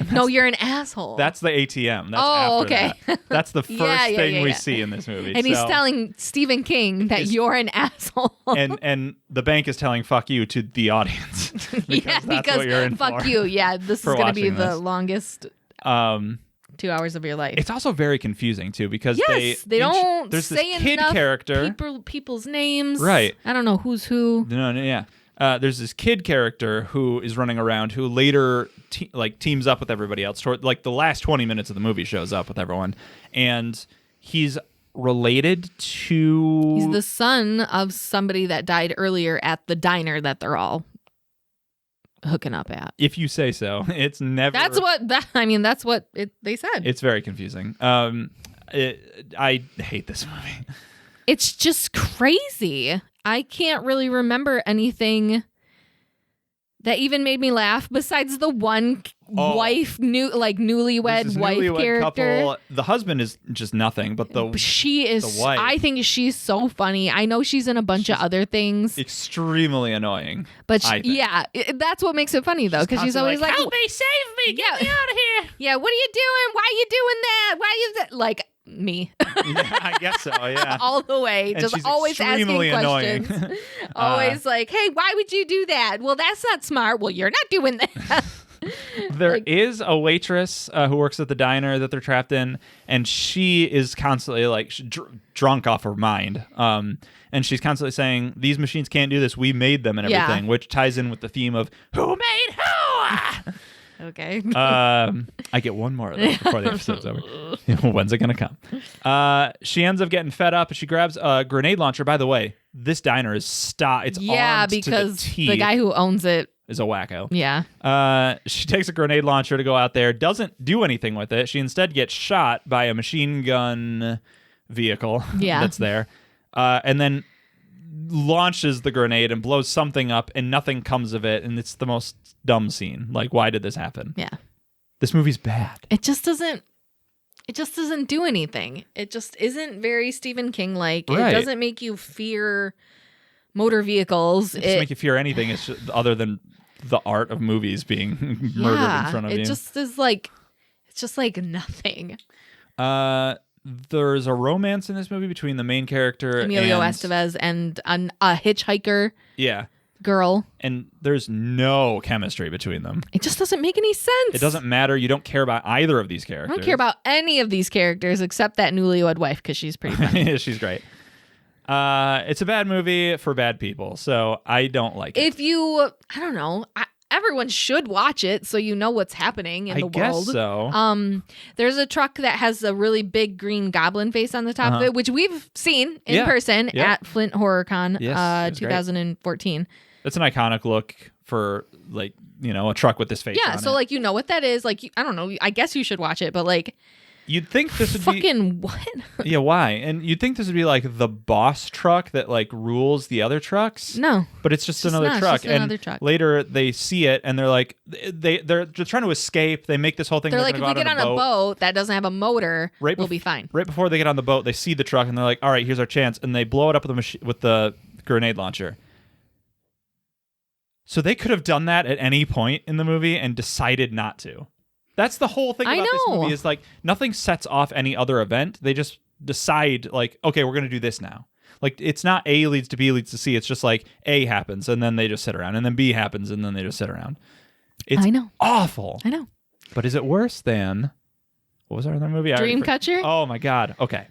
No, you're an asshole. That's the ATM. That's Oh, after okay. that. That's the first Yeah, thing we yeah. see in this movie. And he's So- telling Stephen King that you're an asshole. and the bank is telling "fuck you" to the audience because that's what you're in fuck for. you. Yeah, this is for going to be watching the this. longest 2 hours of your life. It's also very confusing too because they don't there's say this kid enough character. people's names. Right. I don't know who's who. No, yeah. There's this kid character who is running around who later teams up with everybody else. Toward like the last 20 minutes of the movie shows up with everyone, and he's related to. He's the son of somebody that died earlier at the diner that they're all hooking up at. If you say so. It's never. That's what they said. It's very confusing. I hate this movie. It's just crazy. I can't really remember anything that even made me laugh besides the one wife, newlywed This wife newlywed character. couple, the husband is just nothing, but She is. the wife. I think she's so funny. I know she's in a bunch of other things, extremely annoying. but I think. yeah, that's what makes it funny though, because she's always like, "Help me, save me, get me out of here." "Yeah, what are you doing? Why are you doing that? Why are you that?" Like me, Yeah, I guess so. Yeah. all the way, And just she's always asking extremely annoying. questions. Always like, "Hey, why would you do that?" Well, that's not smart. Well, you're not doing that. There is a waitress who works at the diner that they're trapped in, and she is constantly like drunk off her mind. And she's constantly saying, "These machines can't do this. We made them," and Yeah. everything, which ties in with the theme of "Who made who?" Okay. I get one more of those before the episode's over. When's it gonna come? She ends up getting fed up. She grabs a grenade launcher. By the way, this diner is It's armed because to the, the guy who owns it. is a wacko. Yeah. She takes a grenade launcher to go out there, doesn't do anything with it. She instead gets shot by a machine gun vehicle that's there, and then launches the grenade and blows something up, and nothing comes of it. And it's the most dumb scene. Like, why did this happen? Yeah. This movie's bad. It just doesn't do anything. It just isn't very Stephen King like. Right. It doesn't make you fear motor vehicles. It doesn't make you fear anything. It's just, other than the art of movies being murdered in front of you. It just is like, it's just like nothing. There's a romance in this movie between the main character Emilio and Estevez and a hitchhiker yeah, girl. and there's no chemistry between them. It just doesn't make any sense. It doesn't matter. You don't care about either of these characters. I don't care about any of these characters except that newlywed wife because she's pretty funny. She's great. It's a bad movie for bad people, so I don't like it. I don't know. Everyone should watch it so you know what's happening in the guess world. so. There's a truck that has a really big green goblin face on the top of it, which we've seen in person at Flint HorrorCon, Yes, 2014. It's an iconic look for like a truck with this face. Yeah, on so it. like you know what that is. Like I don't know. I guess you should watch it, but like you'd think this would fucking what? Yeah, why? And you'd think this would be like the boss truck that like rules the other trucks. No, but it's just another not. It's truck. just another truck. Later they see it and they're like they're just trying to escape. They make this whole thing. They're like, if gonna we go get out on a boat that doesn't have a motor, we'll be fine. Right before they get on the boat, they see the truck and they're like, "All right, here's our chance," and they blow it up with the grenade launcher. So they could have done that at any point in the movie and decided not to. That's the whole thing about this movie is like nothing sets off any other event. They just decide like, okay, we're going to do this now. Like it's not A leads to B leads to C. It's just like A happens and then they just sit around and then B happens and then they just sit around. It's awful. I know. But is it worse than what was our other movie? Dreamcatcher? Oh my God. Okay.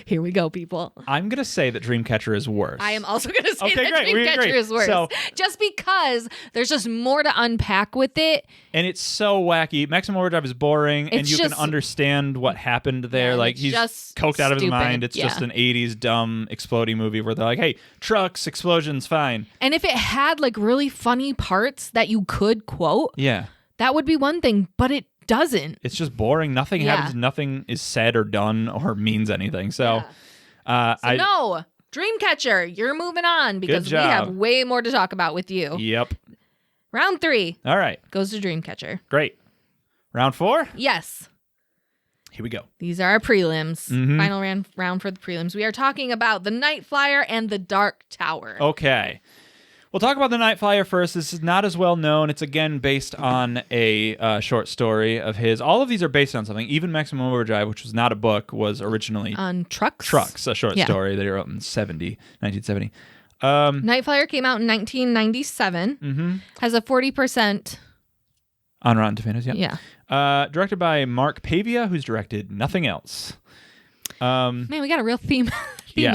Here we go, people. I'm going to say that Dreamcatcher is worse. I am also going to say that great. We Dreamcatcher agree. is worse. So- just because there's just more to unpack with it. And it's so wacky. Maximum Overdrive is boring, and It's you can just- understand what happened there. Yeah, like it's he's just coked out of his stupid. mind. It's just an 80s dumb exploding movie where they're like, "Hey, trucks, explosions, fine." And if it had like really funny parts that you could quote, Yeah, that would be one thing, but it doesn't. it's just boring. Nothing happens. Nothing is said or done or means anything. So, No, Dreamcatcher, you're moving on because we job. have way more to talk about with you. Yep. Round 3 All right. goes to Dreamcatcher. Great. Round 4. Yes. Here we go. These are our prelims. Final round for the prelims. We are talking about the Night Flier and the Dark Tower. Okay. We'll talk about the Night Flier first. This is not as well known. It's, again, based on a short story of his. All of these are based on something. Even Maximum Overdrive, which was not a book, was originally on Trucks. Trucks, a short story that he wrote in 1970. Night Flier came out in 1997. Has a 40%. On Rotten Tomatoes, Yeah. Directed by Mark Pavia, who's directed nothing else. Man, we got a real theme of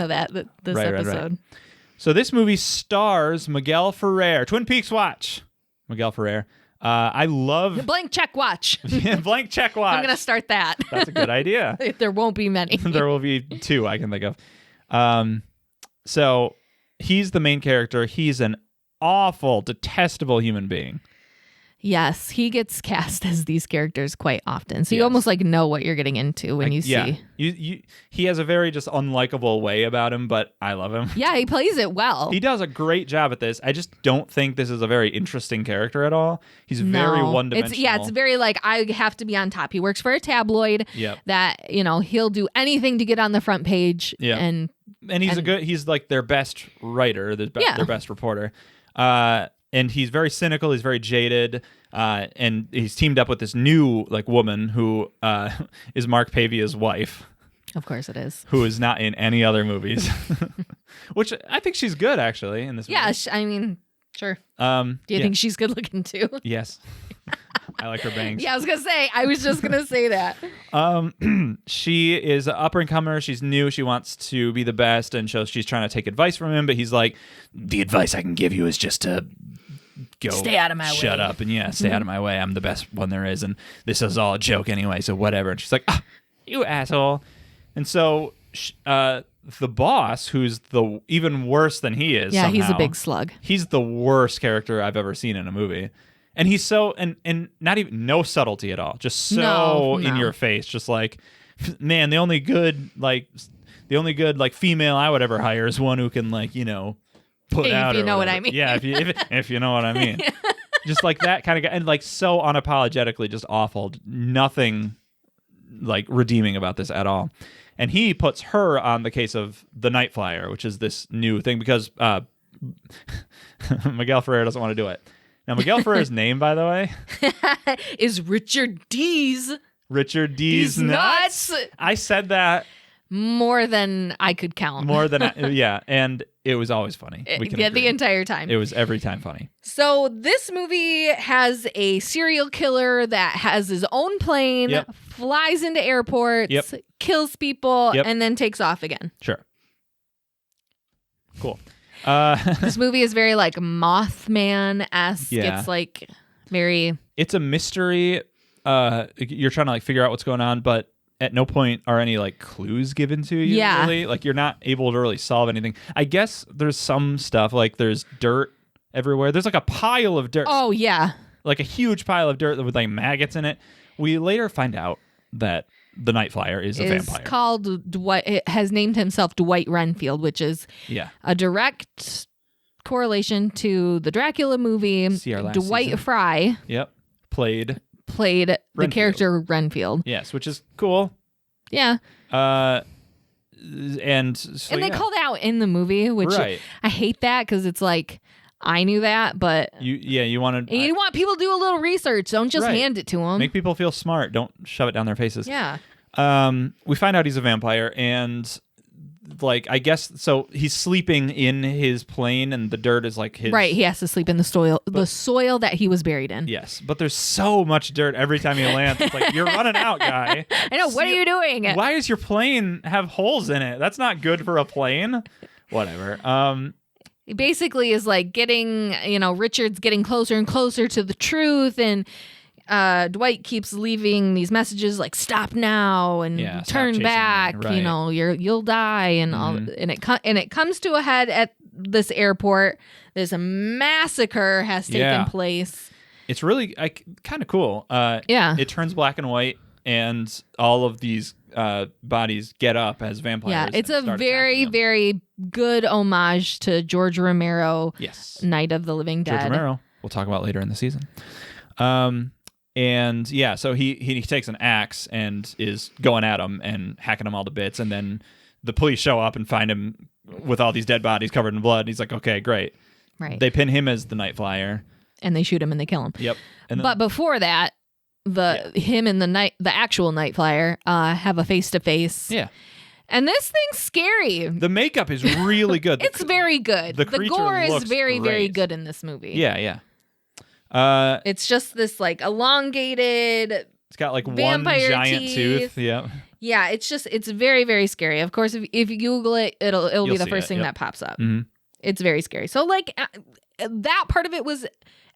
this episode. Right. So this movie stars Miguel Ferrer. Twin Peaks watch. Miguel Ferrer. I love... Blank check watch. Blank check watch. I'm going to start that. That's a good idea. There won't be many. There will be 2 I can think of. So he's the main character. He's an awful, detestable human being. Yes, he gets cast as these characters quite often. So you almost like know what you're getting into when you see. He has a very just unlikable way about him, but I love him. Yeah, he plays it well. He does a great job at this. I just don't think this is a very interesting character at all. He's very one-dimensional. It's very like, I have to be on top. He works for a tabloid that, he'll do anything to get on the front page. Yeah. And he's like their best writer, their best reporter. And he's very cynical. He's very jaded, and he's teamed up with this new woman who is Mark Pavia's wife. Of course, it is. Who is not in any other movies, which I think she's good actually in this movie. Yeah, I mean, sure. Do you think she's good looking too? Yes, I like her bangs. Yeah, I was just gonna say that. She is an up and comer. She's new. She wants to be the best, and so she's trying to take advice from him. But he's like, the advice I can give you is just to stay out of my way. Shut up and stay out of my way. I'm the best one there is, and this is all a joke anyway. So whatever. And she's like, you asshole. And so the boss, who's even worse than he is. Yeah, somehow, he's a big slug. He's the worst character I've ever seen in a movie. And he's so and not even no subtlety at all. Just so in your face. Just like, man, the only good female I would ever hire is one who can put out. If you know what I mean. Yeah, if you know what I mean. Just like that kind of guy, and so unapologetically just awful. Nothing redeeming about this at all. And he puts her on the case of the Night Flier, which is this new thing because Miguel Ferrer doesn't want to do it. Now, Miguel Ferrer's name, by the way, is Richard D's. Richard D's nuts. I said that more than I could count. And it was always funny. The entire time. It was every time funny. So this movie has a serial killer that has his own plane, flies into airports, kills people, and then takes off again. Sure. Cool. This movie is very Mothman-esque. Yeah. It's very... It's a mystery. You're trying to figure out what's going on, but at no point are any clues given to you. Yeah. Really. You're not able to really solve anything. I guess there's some stuff there's dirt everywhere. There's a pile of dirt. Oh, yeah. A huge pile of dirt with maggots in it. We later find out that the Night Flier is a vampire. It's called Dwight. It has named himself Dwight Renfield, which is a direct correlation to the Dracula movie. Dwight season. Fry. Yep. Played the character Renfield. Yes, which is cool. Yeah. And they called out in the movie, which I hate that because it's I knew that, but you want people to do a little research. Don't just hand it to them. Make people feel smart. Don't shove it down their faces. Yeah. We find out he's a vampire, and I guess so. He's sleeping in his plane, and the dirt is his. Right. He has to sleep in the soil that he was buried in. Yes, but there's so much dirt every time he lands. It's you're running out, guy. I know. What are you doing? Why does your plane have holes in it? That's not good for a plane. Whatever. He basically is getting, Richard's getting closer and closer to the truth, and Dwight keeps leaving these messages stop now and turn back, right. You'll die and all, and it comes to a head at this airport. There's a massacre has taken place. It's really kind of cool. It turns black and white, and all of these bodies get up as vampires. Yeah, it's a very, very good homage to George Romero. Yes, Night of the Living Dead. George Romero, we'll talk about later in the season. And yeah, so he takes an axe and is going at him and hacking him all to bits. And then the police show up and find him with all these dead bodies covered in blood. He's like, okay, great. Right. They pin him as the Night Flier. And they shoot him and they kill him. Yep. And then, but before that, him and the actual Night Flier have a face-to-face. Yeah. And this thing's scary. The makeup is really good. It's very good. The gore is looks very, great. very good in this movie. Yeah. It's just this like elongated. It's got like one vampire giant teeth. tooth. Yeah. Yeah, it's very, very scary. Of course, if you Google it, it'll be You'll the see first it, thing yep. that pops up. Mhm. It's very scary. So like that part of it was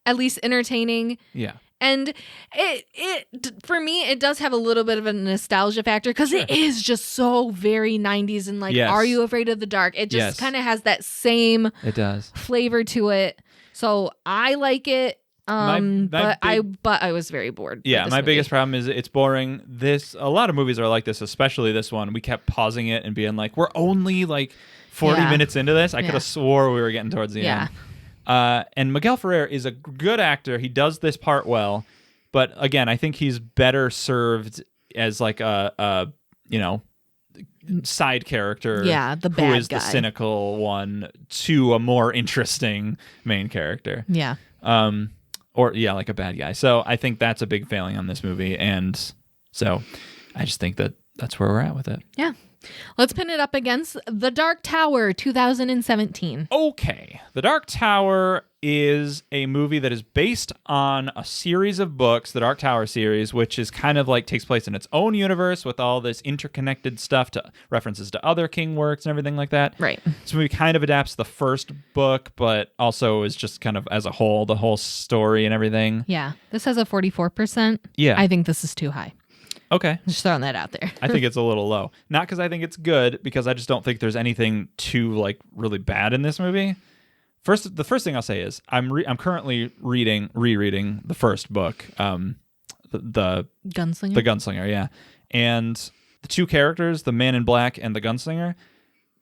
at least entertaining. Yeah. And it for me, it does have a little bit of a nostalgia factor because it is just so very 90s and like, Yes. Are You Afraid of the Dark? It just kind of has that same It does. flavor to it. So I like it. My But I was very bored. Yeah, with this my movie. biggest problem is it's boring. A lot of movies are like this, especially this one. We kept pausing it and being like, we're only like 40 Yeah. minutes into this. I could Yeah. have swore we were getting towards the Yeah. end. And Miguel Ferrer is a good actor. He does this part well, but again, I think he's better served as like a side character. Yeah, the who bad is guy. the cynical one to a more interesting main character. Yeah. Like a bad guy. So I think that's a big failing on this movie, and so I just think that's where we're at with it. Yeah. Let's pin it up against The Dark Tower, 2017. Okay. The Dark Tower is a movie that is based on a series of books, the Dark Tower series, which is kind of like takes place in its own universe with all this interconnected stuff to references to other King works and everything like that. Right. This movie kind of adapts the first book, but also is just kind of as a whole, the whole story and everything. Yeah. This has a 44%. Yeah. I think this is too high. Okay. Just throwing that out there. I think it's a little low. Not because I think it's good, because I just don't think there's anything too like really bad in this movie. The first thing I'll say is I'm currently rereading the first book, the Gunslinger. The Gunslinger, yeah, and the two characters, the Man in Black and the Gunslinger,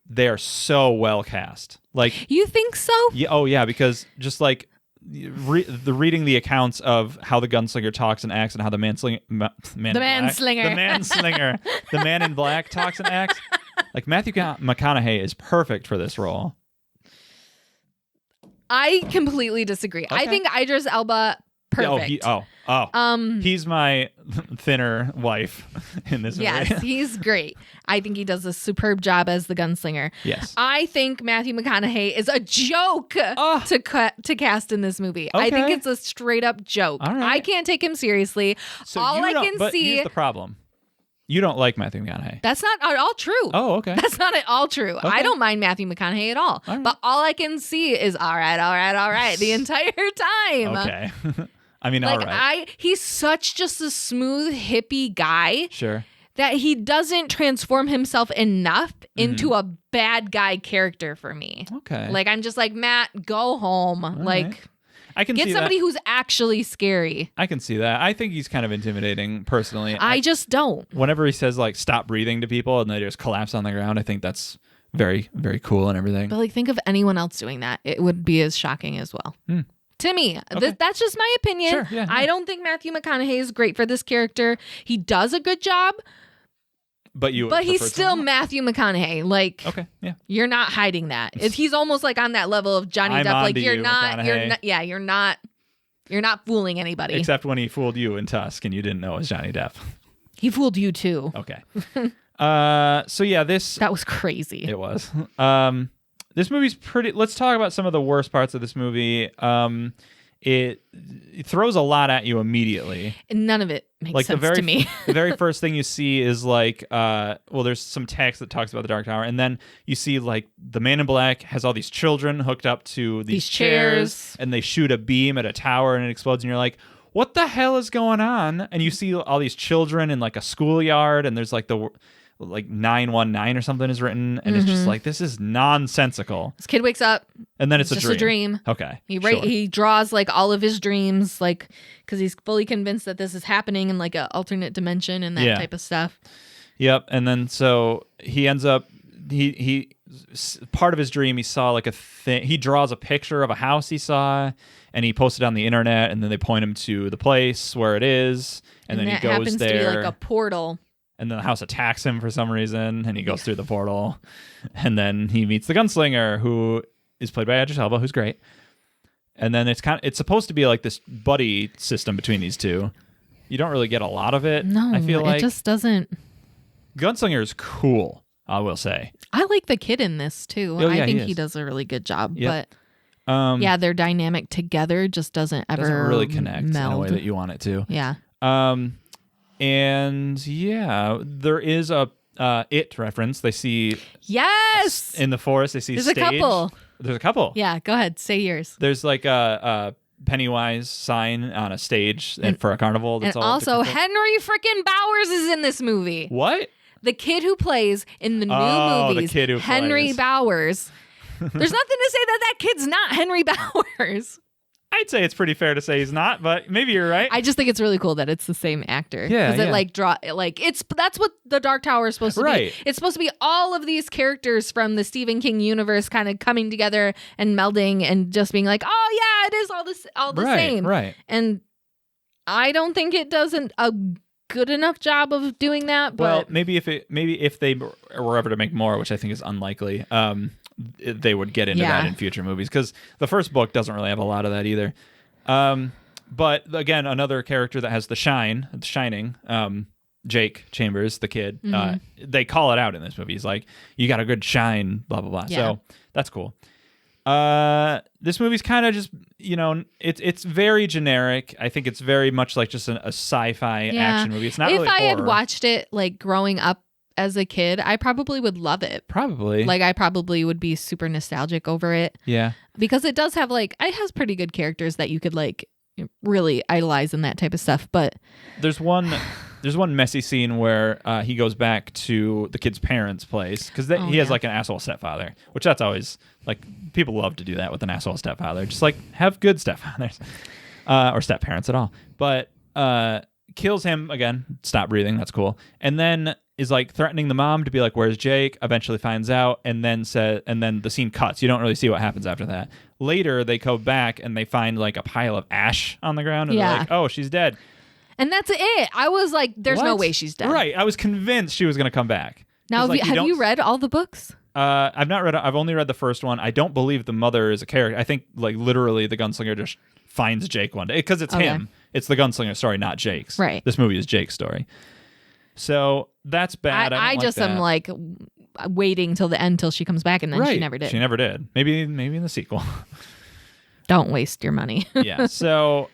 they are so well cast. Like, You think so? yeah, oh yeah, because just like reading the accounts of how the gunslinger talks and acts and how the Man in Black talks and acts, like Matthew McConaughey is perfect for this role. I completely disagree. I Okay. think Idris Elba, perfect. He's my thinner wife in this movie. Yes, he's great. I think he does a superb job as the gunslinger. Yes. I think Matthew McConaughey is a joke to cast in this movie. I think Okay. it's a straight up joke. All right. I can't take him seriously. So All you I don't- can but see. here's the problem. You don't like Matthew McConaughey. That's not at all true. Oh, okay. That's not at all true. Okay. I don't mind Matthew McConaughey at all. All right. But all I can see is all right the entire time. Okay. I mean, Like all right. he's such just a smooth hippie guy Sure. that he doesn't transform himself enough Mm-hmm. into a bad guy character for me. Okay. Like I'm just like, Matt, go home. Like right. I can get see somebody that. who's actually scary. I can see that. I think he's kind of intimidating personally. I just don't. Whenever he says like stop breathing to people and they just collapse on the ground, I think that's very, very cool and everything. But like think of anyone else doing that. It would be as shocking as well. To me, Okay. that's just my opinion. Sure, yeah, I don't think Matthew McConaughey is great for this character. He does a good job, But you but he's prefer still someone Matthew McConaughey. Like, else? Okay, yeah. you're not hiding that. He's almost like on that level of Johnny I'm Depp. Like onto you're you, not. McConaughey. You're not fooling anybody. Except when he fooled you in Tusk and you didn't know it was Johnny Depp. He fooled you too. Okay. So yeah, That was crazy. it was. This movie's pretty. Let's talk about some of the worst parts of this movie. It throws a lot at you immediately. And none of it makes Like sense to me. the very first thing you see is like, there's some text that talks about the Dark Tower, and then you see like the Man in Black has all these children hooked up to these chairs, and they shoot a beam at a tower and it explodes, and you're like, what the hell is going on? And you see all these children in like a schoolyard, and there's like 919 or something is written, and it's just like, this is nonsensical. This kid wakes up. And then it's Just a a dream. Okay. He draws like all of his dreams, like because he's fully convinced that this is happening in like an alternate dimension and that type of stuff. Yep. And then so he ends up part of his dream, he saw like a thing. He draws a picture of a house he saw, and he posts it on the internet, and then they point him to the place where it is, and then he goes happens there. to be like a portal. And then the house attacks him for some reason, and he goes through the portal. And then he meets the gunslinger, who is played by Idris Elba, who's great. And then it's supposed to be like this buddy system between these two. You don't really get a lot of it. No, I feel like it just doesn't. Gunslinger is cool, I will say. I like the kid in this too. Oh, yeah, I think he he is. does a really good job. Yep. But yeah, their dynamic together just doesn't ever Doesn't really connect meld. in a way that you want it to. Yeah. And yeah, there is a It reference. They see Yes. in the forest. They see There's stage. a couple. There's a couple. Yeah. Go ahead. Say yours. There's like a Pennywise sign on a stage and for a carnival. That's And all also, different. Henry frickin' Bowers is in this movie. What? The kid who plays in the new Oh, the movies, kid who Henry plays. Bowers. There's nothing to say that kid's not Henry Bowers. I'd say it's pretty fair to say he's not, but maybe you're right. I just think it's really cool that it's the same actor. Yeah, Because yeah. that's what the Dark Tower is supposed to Right. be. It's supposed to be all of these characters from the Stephen King universe kind of coming together and melding and just being like, oh yeah, it is all the Right, same. right. And I don't think it does a good enough job of doing that. Well, But maybe if they were ever to make more, which I think is unlikely, they would get into that in future movies, because the first book doesn't really have a lot of that either. But again, another character that has the shining, Jake Chambers, the kid, they call it out in this movie. He's like, you got a good shine, blah, blah, blah. Yeah. So that's cool. This movie's kind of just, it's very generic. I think it's very much like just a sci-fi action movie. It's not if really I had horror. watched it like growing up as a kid, I probably would love it. Probably. Like I probably would be super nostalgic over it. Yeah. Because it does have it has pretty good characters that you could like really idolize and that type of stuff. But There's one messy scene where he goes back to the kid's parents' place because he has like an asshole stepfather, which that's always like people love to do that with an asshole stepfather. Just like have good stepfathers or step-parents at all. But kills him again, stop breathing, that's cool. And then is like threatening the mom to be like, where's Jake? Eventually finds out and then the scene cuts. You don't really see what happens after that. Later they go back and they find like a pile of ash on the ground and they're like, oh, she's dead. And that's it. I was like, there's no What? way she's dead. Right. I was convinced she was going to come back. Now, 'Cause, have you read all the books? I've not read. I've only read the first one. I don't believe the mother is a character. I think like literally the gunslinger just finds Jake one day because it's him. It's the gunslinger story, not Jake's. Right. This movie is Jake's story. So that's bad. I just am like waiting till the end till she comes back, and then she never did. She never did. Maybe in the sequel. Don't waste your money. Yeah. So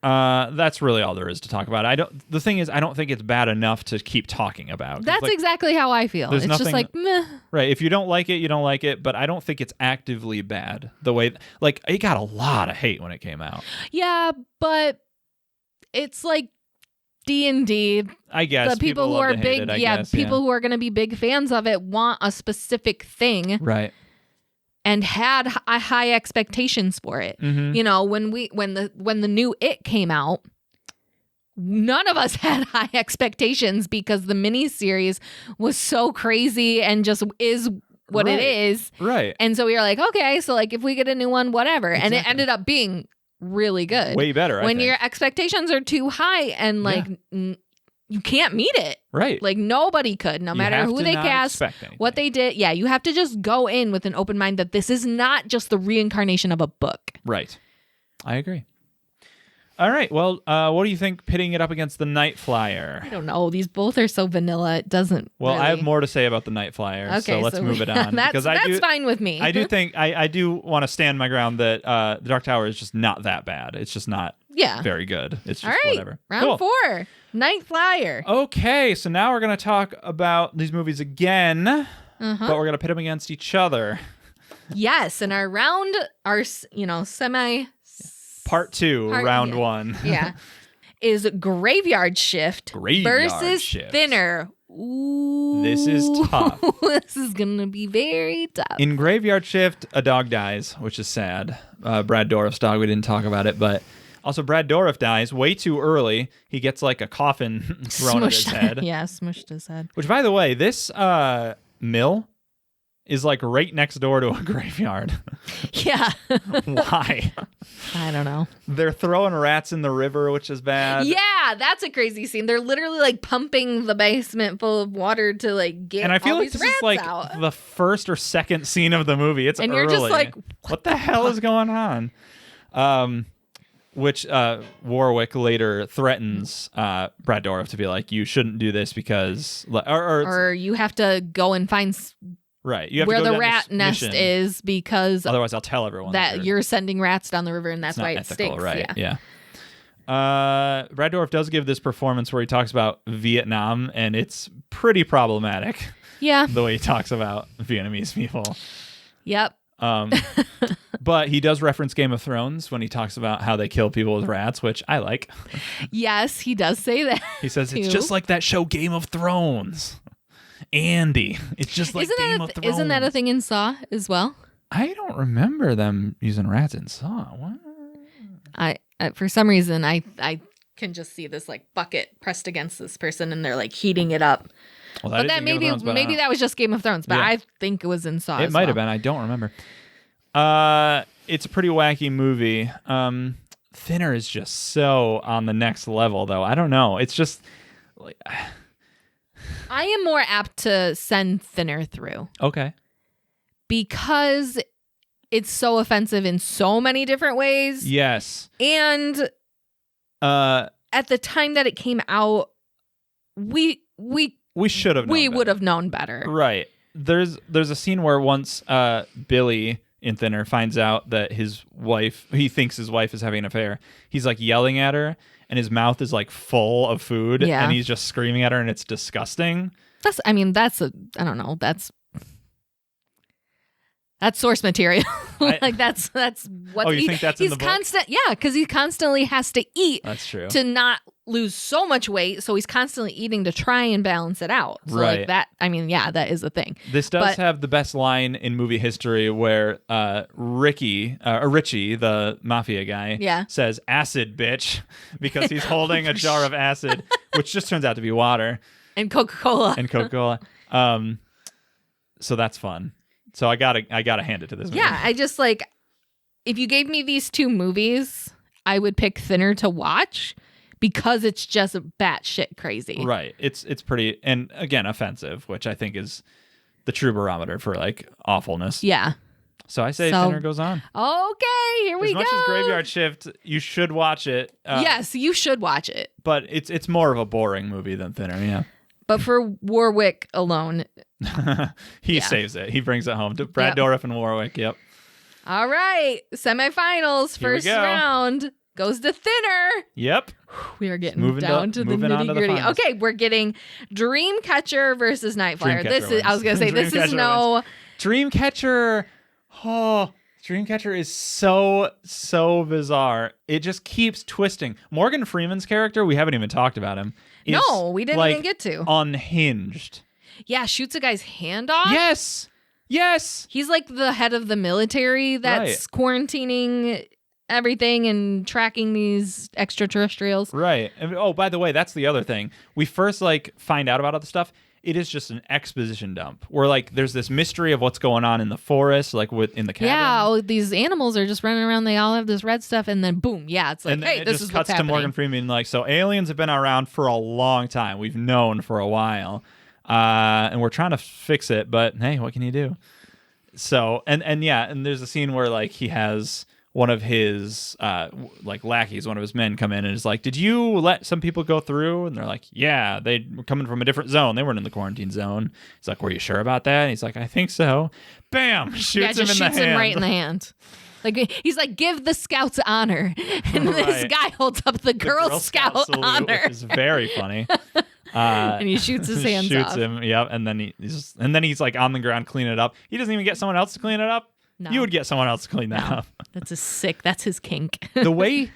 that's really all there is to talk about. The thing is, I don't think it's bad enough to keep talking about. 'Cause, That's like, exactly how I feel. there's It's just nothing- like, meh. right. If you don't like it, you don't like it. But I don't think it's actively bad. The way, like, it got a lot of hate when it came out. Yeah, but it's like D&D. I guess The people who love are to hate big, it, I guess, people who are going to be big fans of it want a specific thing right. and had high expectations for it. Mhm. You know, when the new It came out, none of us had high expectations because the miniseries was so crazy and just is what it Right. is. Right. And so we were like, okay, so like if we get a new one, whatever. And it Exactly. ended up being really good. Way better. When I think. your expectations are too high and like you can't meet it. right. Like nobody could, no You matter have who to they not cast, expect anything. what they did. Yeah, you have to just go in with an open mind that this is not just the reincarnation of a book. Right. I agree. All right. Well, what do you think pitting it up against the Night Flier? I don't know. These both are so vanilla. It doesn't. Well, really... I have more to say about the Night Flyer, Okay, so let's move it on. that's fine with me. I do think I do want to stand my ground that the Dark Tower is just not that bad. It's just not very good. It's just All right. whatever. Round Cool. 4, Night Flier. Okay, so now we're going to talk about these movies again, but we're going to pit them against each other. Yes, and our round, semi. Part 2, round 1. Yeah. Is Graveyard Shift versus Shift. Thinner. Ooh. This is tough. This is going to be very tough. In Graveyard Shift, a dog dies, which is sad. Brad Dourif's dog, we didn't talk about it, but also Brad Dourif dies way too early. He gets like a coffin thrown at his head. Yeah, smushed his head. Which, by the way, this mill is like right next door to a graveyard. Yeah. Why? I don't know. They're throwing rats in the river, which is bad. Yeah, that's a crazy scene. They're literally like pumping the basement full of water to like get And I feel all like these this is rats like out. the first or second scene of the movie. It's And early. you're just like, what the hell is going on? Which Warwick later threatens Brad Dourif to be like, you shouldn't do this because... Or you have to go and find right. You have where to go the down rat this nest mission. is because Otherwise, I'll tell everyone that you're sending rats down the river and that's it's not why it ethical, stinks. right? Yeah. Brad Dourif does give this performance where he talks about Vietnam, and it's pretty problematic Yeah. the way he talks about Vietnamese people. Yep. But he does reference Game of Thrones when he talks about how they kill people with rats, which I like. Yes, he does say that. He says it's too. just like that show Game of Thrones. Andy, it's just like Game of Thrones. Isn't that a thing in Saw as well? I don't remember them using rats in Saw. What? I for some reason I can just see this like bucket pressed against this person and they're like heating it up. Well, But that maybe that was just Game of Thrones, but Yeah. I think it was in Saw. It might have been. I don't remember. It's a pretty wacky movie. Thinner is just so on the next level, though. I don't know. It's just like I am more apt to send Thinner through okay. because it's so offensive in so many different ways. Yes. And at the time that it came out, we should have. we would have known better. Right. There's a scene where once Billy in Thinner finds out that he thinks his wife is having an affair. He's like yelling at her, and his mouth is like full of food, Yeah. and he's just screaming at her, and it's disgusting. I don't know. That's source material. Like that's what. Oh, you think that's in he's the book? constant? Yeah, because he constantly has to eat That's true. to not lose so much weight. So he's constantly eaing to try and balance it out. So Right. like that. I mean, yeah, that is a thing. This does But- have the best line in movie history where Richie, the mafia guy, Yeah. says "acid, bitch," because he's holding a jar of acid, which just turns out to be water And Coca-Cola. and Coca-Cola. So that's fun. So I gotta hand it to this movie. Yeah, I just like if you gave me these two movies, I would pick Thinner to watch because it's just batshit crazy. Right. It's pretty, and again, offensive, which I think is the true barometer for like awfulness. Yeah. So I say So- Thinner goes on. Okay, here we As go. much as Graveyard Shift, you should watch it. Yes, you should watch it. But it's more of a boring movie than Thinner, yeah. But for Warwick alone. He saves it. He brings it home to Brad Yep. Dourif and Warwick. Yep. All right, semifinals, Here we first go. round goes to Thinner. Yep. We are getting Moving down to the moving on to nitty the gritty. finals. Okay, we're getting Dreamcatcher versus Night Flier. Dreamcatcher This is, I was wins. gonna say, this is Dreamcatcher no. Dreamcatcher. Oh, Dreamcatcher is so bizarre. It just keeps twisting. Morgan Freeman's character, we haven't even talked about him. Is No, we didn't like, even get to. Unhinged. Yeah, shoots a guy's hand off. Yes. He's like the head of the military that's quarantining everything and tracking these extraterrestrials. Right. And, oh, by the way, that's the other thing. We first find out about all the stuff. It is just an exposition dump where there's this mystery of what's going on in the forest, in the cabin. Yeah, these animals are just running around. They all have this red stuff, and then boom, yeah, it's like, And then hey, it this just is cuts what's to happening. Morgan Freeman so aliens have been around for a long time. We've known for a while. And we're trying to fix it, but hey, what can you do? So, and there's a scene where he has one of his lackeys, one of his men come in and is like, did you let some people go through? And they're like, yeah, they were coming from a different zone. They weren't in the quarantine zone. He's like, were you sure about that? And he's like, I think so. Bam! Shoots him in the hand. him right in the hand. He's like, give the scouts honor. And this Right. guy holds up the Girl Scout salute, honor. which is very funny. And he shoots his hands shoots off. him, yep, and then he's on the ground cleaning it up. He doesn't even get someone else to clean it up. No. You would get someone else to clean that up. That's his kink. The way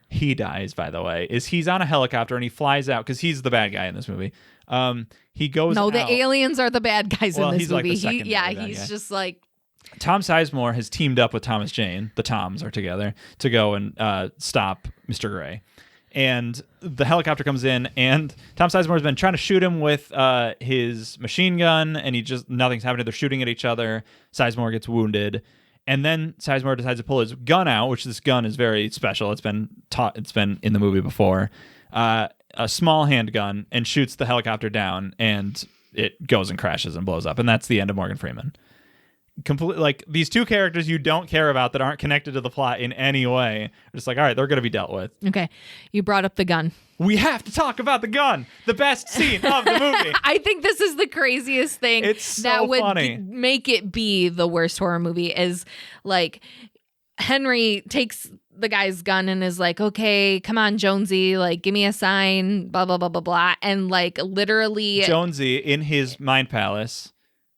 he dies, by the way, is he's on a helicopter and he flies out because he's the bad guy in this movie. He goes No, out. the aliens are the bad guys Well, in this he's like the movie. secondary bad He's guy. just like, Tom Sizemore has teamed up with Thomas Jane. The Toms are together to go and stop Mr. Gray. and the helicopter comes in, and Tom Sizemore's been trying to shoot him with his machine gun, and nothing's happening. They're shooting at each other. Sizemore gets wounded, and then Sizemore decides to pull his gun out, which this gun is very special. It's been in the movie before. A small handgun, and shoots the helicopter down, and it goes and crashes and blows up, and that's the end of Morgan Freeman. Complete, like, these two characters you don't care about that aren't connected to the plot in any way. Just like, all right, they're going to be dealt with. Okay. You brought up the gun. We have to talk about the gun. The best scene of the movie. I think this is the craziest thing It's so that would funny. make it be the worst horror movie is like Henry takes the guy's gun and is like, okay, come on, Jonesy, like, give me a sign, blah, blah, blah, blah, blah. And like literally Jonesy in his mind palace.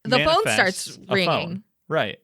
the phone manifests starts a ringing. phone. Right.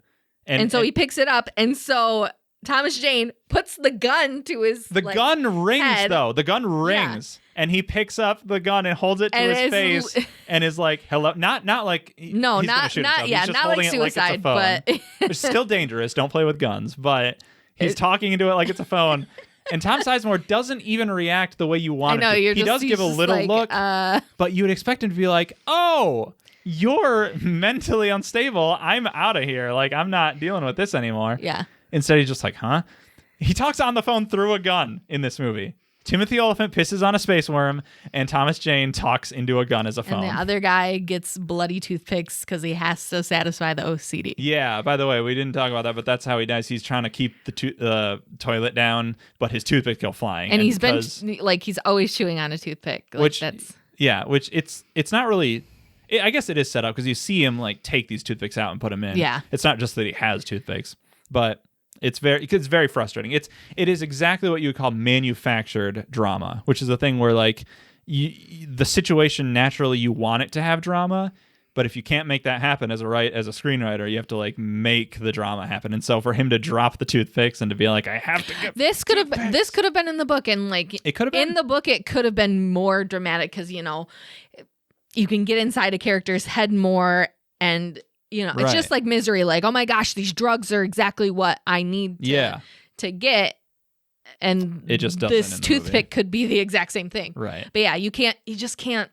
And so he picks it up. And so Thomas Jane puts the gun to his The gun rings, head. though. The gun rings. And he picks up the gun and holds it to And his it's face and is like, hello. Not like he's No, gonna shoot himself. He's just not holding like it suicide, like it's a phone. but It's still dangerous. Don't play with guns. But he's talking into it like it's a phone. And Tom Sizemore doesn't even react the way you want I know, him to. you're He just, does he's give a just little like, look, but you would expect him to be like, oh, you're mentally unstable. I'm out of here. Like, I'm not dealing with this anymore. yeah. Instead, he's just like, huh? He talks on the phone through a gun in this movie. Timothy Olyphant pisses on a space worm, and Thomas Jane talks into a gun as a phone. And the other guy gets bloody toothpicks because he has to satisfy the OCD. Yeah, by the way, we didn't talk about that, but that's how he dies. He's trying to keep the toilet down, but his toothpicks go flying. And he's because, been like, he's always chewing on a toothpick. Like, which that's it's not really. I guess it is set up because you see him like take these toothpicks out and put them in. Yeah. It's not just that he has toothpicks, but it's very frustrating. It is exactly what you would call manufactured drama, which is a thing where like the situation naturally you want it to have drama, but if you can't make that happen as a screenwriter, you have to like make the drama happen. And so for him to drop the toothpicks and to be like, I have to get this could have been in the book, and like it could have been in the book, it could have been more dramatic because you can get inside a character's head more, and it's Right. just like Misery. Like, oh my gosh, these drugs are exactly what I need to get. And It just doesn't this in the toothpick movie. could be the exact same thing. right. But yeah, you just can't.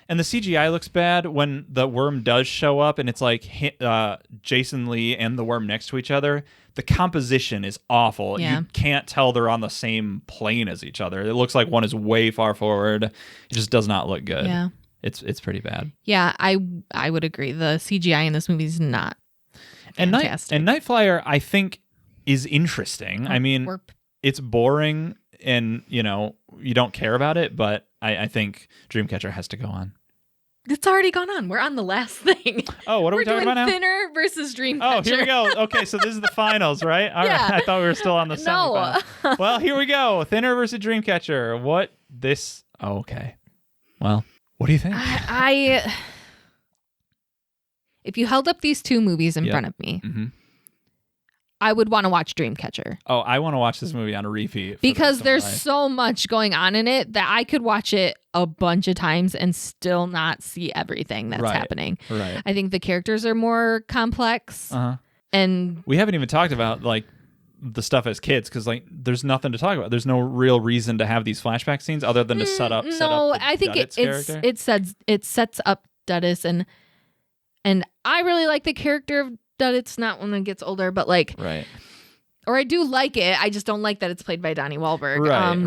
And the CGI looks bad when the worm does show up, and it's like Jason Lee and the worm next to each other. The composition is awful. Yeah. You can't tell they're on the same plane as each other. It looks like one is way far forward. It just does not look good. Yeah. It's pretty bad. Yeah, I would agree. The CGI in this movie is not fantastic. And Night Flier, I think, is interesting. I mean, it's boring, and you don't care about it. But I think Dreamcatcher has to go on. It's already gone on. We're on the last thing. Oh, what are we talking about now? Thinner versus Dreamcatcher. Oh, here we go. Okay, so this is the finals, right? All Yeah. right. I thought we were still on the No. semifinals. Well, here we go. Thinner versus Dreamcatcher. Okay. Well, what do you think? If you held up these two movies in front of me, Mm-hmm. I would want to watch Dreamcatcher. Oh, I want to watch this movie on a repeat. Because there's so much going on in it that I could watch it a bunch of times and still not see everything that's happening. Right. I think the characters are more complex. Uh-huh. And We haven't even talked about like the stuff as kids because like there's nothing to talk about. There's no real reason to have these flashback scenes other than to set up. I think it sets up Duddits and I really like the character of Duddits, not when it gets older, but like right. Or I do like it. I just don't like that it's played by Donnie Wahlberg.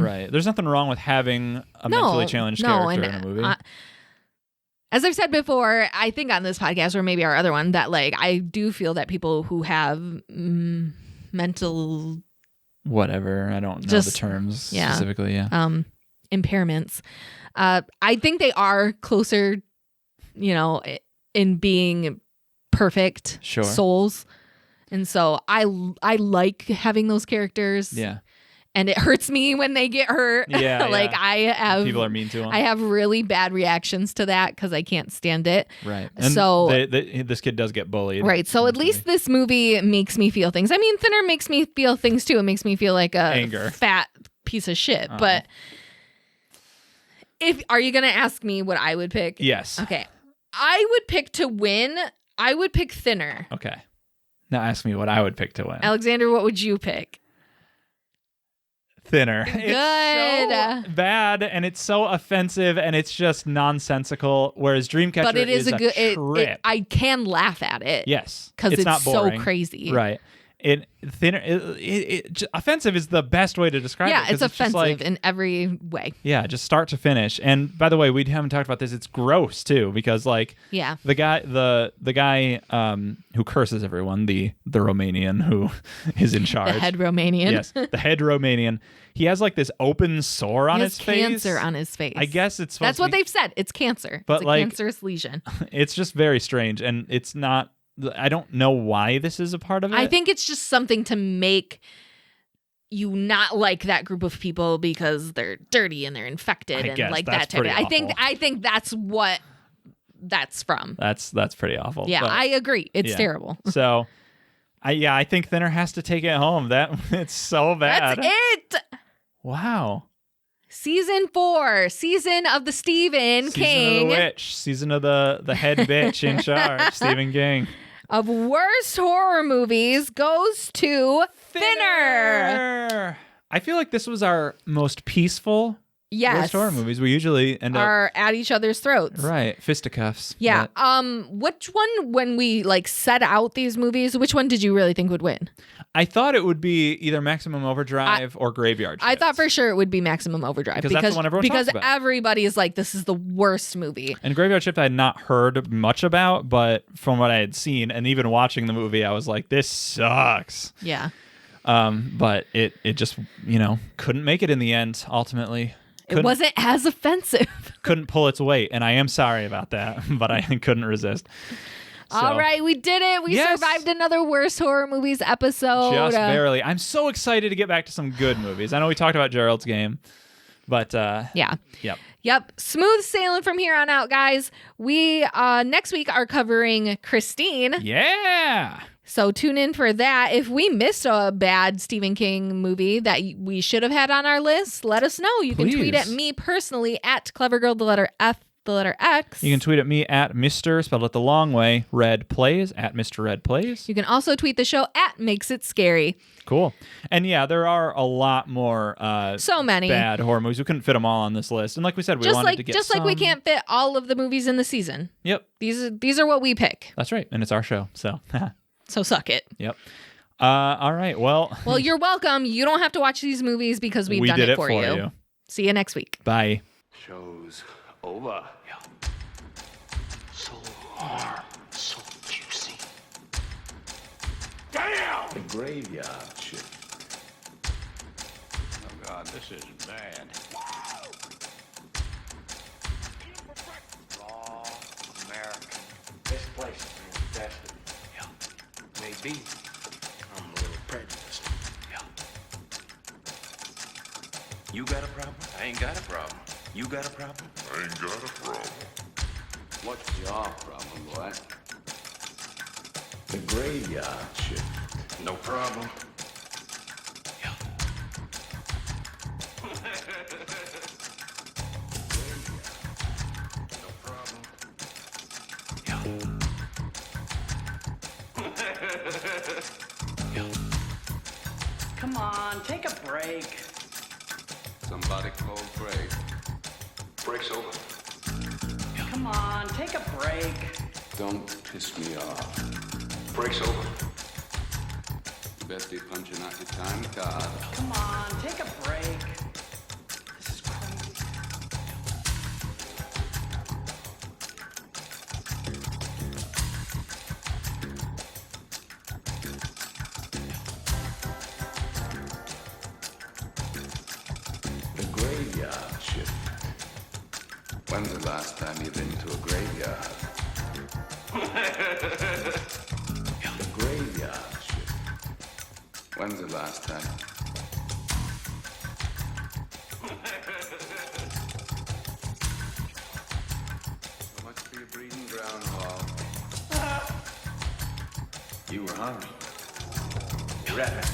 Right. There's nothing wrong with having a mentally challenged character in a movie. As I've said before, I think on this podcast or maybe our other one that like I do feel that people who have mental whatever, I don't know the terms specifically. Yeah. Impairments. I think they are closer, in being perfect souls. And so I like having those characters. Yeah. And it hurts me when they get hurt. Yeah. Like yeah. People are mean to them. I have really bad reactions to that because I can't stand it. Right. And so this kid does get bullied. Right. So at least this movie makes me feel things. I mean, Thinner makes me feel things too. It makes me feel like a fat piece of shit. Uh-huh. But are you gonna ask me what I would pick? Yes. Okay. I would pick to win. I would pick Thinner. Okay. Now ask me what I would pick to win. Alexander, what would you pick? Thinner. Good. It's so bad, and it's so offensive, and it's just nonsensical. Whereas Dreamcatcher But it is a good. trip. I can laugh at it. Yes, because it's not boring. so crazy. Right. Offensive is the best way to describe it. Yeah, it's just offensive like, in every way. yeah, just start to finish. And by the way, we haven't talked about this. It's gross too, because like Yeah. the guy who curses everyone, the Romanian who is in charge. The head Romanian. Yes, the head Romanian. He has like this open sore on his face. Cancer on his face. I guess it's That's supposed what to be, they've said. It's cancer. But it's a like- cancerous lesion. It's just very strange, and it's not. I don't know why this is a part of it. I think it's just something to make you not like that group of people because they're dirty and they're infected I and guess like that's that type of. pretty I think that's what that's from. That's pretty awful. Yeah, but- I agree. It's yeah. terrible. So, I think Thinner has to take it home. It's so bad. That's it. Wow. Season 4, season of the Stephen Season King of the witch. Season of the head bitch in charge. Stephen King. of worst horror movies goes to Thinner. I feel like this was our most peaceful Yes. worst horror movies. We usually end up Are at each other's throats. right fisticuffs. Yeah. But Which one, when we like set out these movies, which one did you really think would win? I thought it would be either Maximum Overdrive or Graveyard Shift. I thought for sure it would be Maximum Overdrive Because that's the one everyone because talks about. everybody is like, this is the worst movie. And Graveyard Shift I had not heard much about, but from what I had seen and even watching the movie, I was like, this sucks. Yeah. But it just, couldn't make it in the end, ultimately. It wasn't as offensive. Couldn't pull its weight, and I am sorry about that, but I couldn't resist. So, All right, we did it. We Yes. survived another worst horror movies episode. Just barely. I'm so excited to get back to some good movies. I know we talked about Gerald's Game, but Yeah. yep. Smooth sailing from here on out, guys. We next week are covering Christine. Yeah. So tune in for that. If we missed a bad Stephen King movie that we should have had on our list, let us know. You can tweet at Please. me personally at clevergirl, the letter F, the letter X. You can tweet at me at Mr. spelled it the long way, Red Plays, at Mr. Red Plays. You can also tweet the show at Makes It Scary. Cool. And yeah, there are a lot more So many. bad horror movies. We couldn't fit them all on this list. And like we said, we Just wanted like to get like we some- can't fit all of the movies in the season. Yep. These are what we pick. That's right. And it's our show. So, So suck it. yep. All right. Well, Well, you're welcome. You don't have to watch these movies because we've we done did it it for you. See you next week. Bye. Show's over. So warm, so juicy. Damn! The graveyard shift. Oh God, this is bad. Raw American. This place is infested. Yeah. Maybe. I'm a little prejudiced. Yeah. You got a problem? I ain't got a problem. You got a problem? I ain't got a problem. What's your problem, boy? The graveyard shift. No problem. Yeah. No problem. Yeah. Yeah. Come on, take a break. Somebody call Craig. Break's over. Come on, take a break. Don't piss me off. Break's over. You best be punching out your time card. Come on, take a break. This is crazy. The graveyard shift. When's the last time you've been to a graveyard? The graveyard shift. When's the last time? So much for your breeding ground, Hall. You were hungry. You're at it.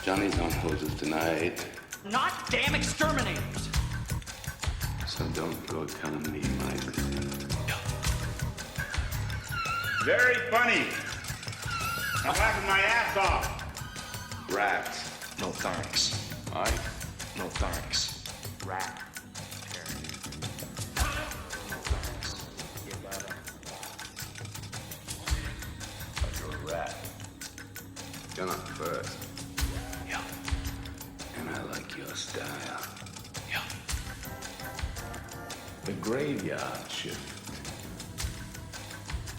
Johnny's on hoses tonight. Not damn exterminators. So don't go telling me my business. Very funny. I'm laughing my ass off. Rats. No thanks. All right. No thanks. Rat. You're a rat. You're not first. Yeah. And I like your style. Yeah. The graveyard shift.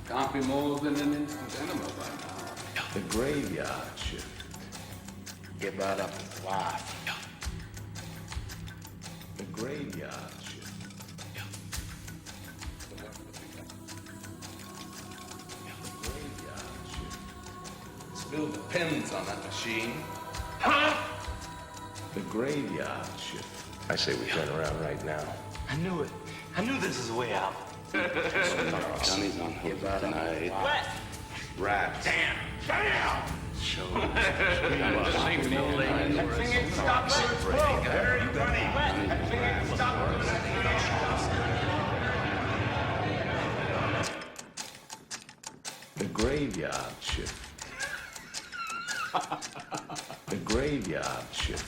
Can't be more than an instant enema by now. Yeah. The graveyard shift. Get right up and laugh. Yeah. The graveyard shift. Yeah. The graveyard shift. Still depends on that machine. The graveyard shift. I say we turn around right now. I knew it. I knew this was a way out. Johnny's on hold tonight. What? Rats. Damn! Show. Singing stop. Very funny. Singing stop. The graveyard shift. The graveyard shift.